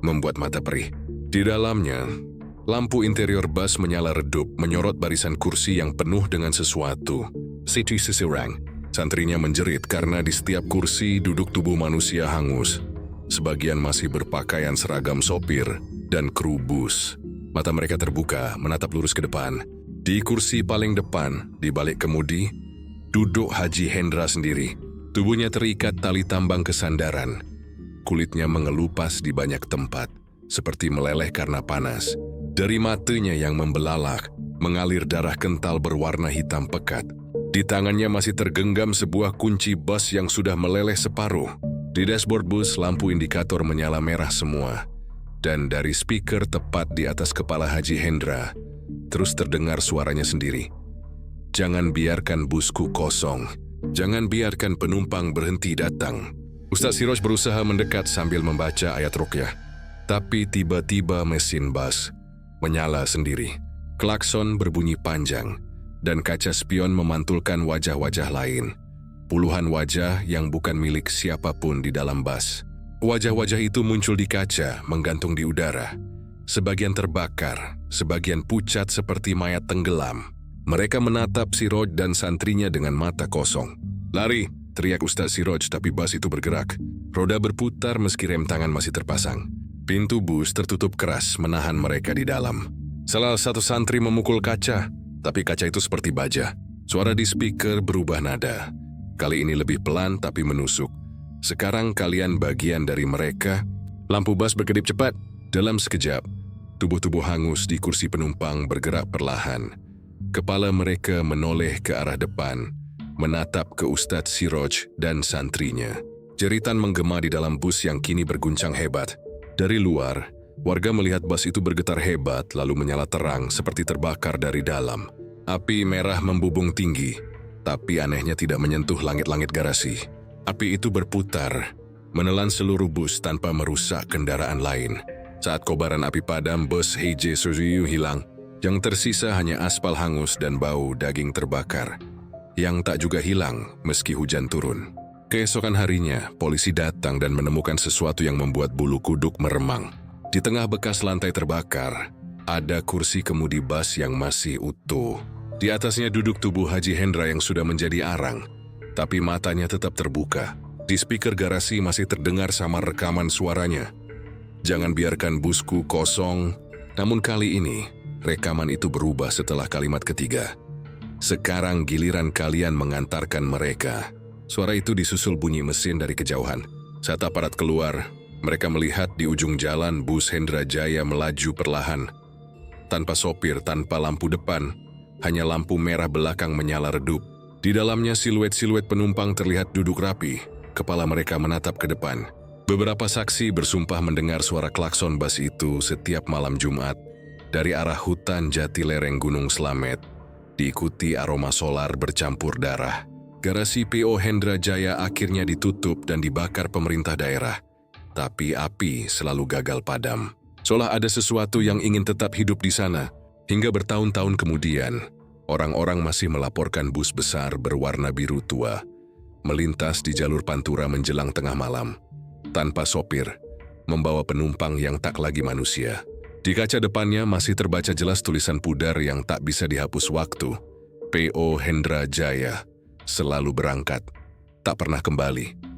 membuat mata perih. Di dalamnya, lampu interior bus menyala redup, menyorot barisan kursi yang penuh dengan sesuatu. Siti Sisirang, santrinya menjerit karena di setiap kursi duduk tubuh manusia hangus. Sebagian masih berpakaian seragam sopir dan kru bus. Mata mereka terbuka, menatap lurus ke depan. Di kursi paling depan, di balik kemudi, duduk Haji Hendra sendiri. Tubuhnya terikat tali tambang kesandaran. Kulitnya mengelupas di banyak tempat, seperti meleleh karena panas. Dari matanya yang membelalak, mengalir darah kental berwarna hitam pekat. Di tangannya masih tergenggam sebuah kunci bus yang sudah meleleh separuh. Di dashboard bus, lampu indikator menyala merah semua. Dan dari speaker tepat di atas kepala Haji Hendra, terus terdengar suaranya sendiri. Jangan biarkan busku kosong. Jangan biarkan penumpang berhenti datang. Ustaz Siroj berusaha mendekat sambil membaca ayat ruqyah. Tapi tiba-tiba mesin bus menyala sendiri. Klakson berbunyi panjang, dan kaca spion memantulkan wajah-wajah lain. Puluhan wajah yang bukan milik siapapun di dalam bus. Wajah-wajah itu muncul di kaca, menggantung di udara. Sebagian terbakar, sebagian pucat seperti mayat tenggelam. Mereka menatap Siroj dan santrinya dengan mata kosong. "Lari!" teriak Ustaz Siroj, tapi bus itu bergerak. Roda berputar meski rem tangan masih terpasang. Pintu bus tertutup keras menahan mereka di dalam. Salah satu santri memukul kaca, tapi kaca itu seperti baja. Suara di speaker berubah nada. Kali ini lebih pelan tapi menusuk. "Sekarang kalian bagian dari mereka." Lampu bus berkedip cepat. Dalam sekejap, tubuh-tubuh hangus di kursi penumpang bergerak perlahan. Kepala mereka menoleh ke arah depan, menatap ke Ustadz Siroj dan santrinya. Jeritan menggema di dalam bus yang kini berguncang hebat. Dari luar, warga melihat bus itu bergetar hebat lalu menyala terang seperti terbakar dari dalam. Api merah membubung tinggi, tapi anehnya tidak menyentuh langit-langit garasi. Api itu berputar, menelan seluruh bus tanpa merusak kendaraan lain. Saat kobaran api padam, bus Heije Suzuyu hilang. Yang tersisa hanya aspal hangus dan bau daging terbakar. Yang tak juga hilang meski hujan turun. Keesokan harinya, polisi datang dan menemukan sesuatu yang membuat bulu kuduk meremang. Di tengah bekas lantai terbakar, ada kursi kemudi bus yang masih utuh. Di atasnya duduk tubuh Haji Hendra yang sudah menjadi arang, tapi matanya tetap terbuka. Di speaker garasi masih terdengar samar rekaman suaranya. "Jangan biarkan busku kosong." Namun kali ini, rekaman itu berubah setelah kalimat ketiga. "Sekarang giliran kalian mengantarkan mereka." Suara itu disusul bunyi mesin dari kejauhan. Saat aparat keluar, Mereka melihat di ujung jalan bus Hendra Jaya melaju perlahan. Tanpa sopir, tanpa lampu depan, hanya lampu merah belakang menyala redup. Di dalamnya siluet-siluet penumpang terlihat duduk rapi, kepala mereka menatap ke depan. Beberapa saksi bersumpah mendengar suara klakson bus itu setiap malam Jumat dari arah hutan jati lereng Gunung Slamet, diikuti aroma solar bercampur darah. Garasi PO Hendra Jaya akhirnya ditutup dan dibakar pemerintah daerah. Tapi api selalu gagal padam. Seolah ada sesuatu yang ingin tetap hidup di sana. Hingga bertahun-tahun kemudian, orang-orang masih melaporkan bus besar berwarna biru tua melintas di jalur Pantura menjelang tengah malam, tanpa sopir, membawa penumpang yang tak lagi manusia. Di kaca depannya masih terbaca jelas tulisan pudar yang tak bisa dihapus waktu. PO Hendra Jaya selalu berangkat, tak pernah kembali.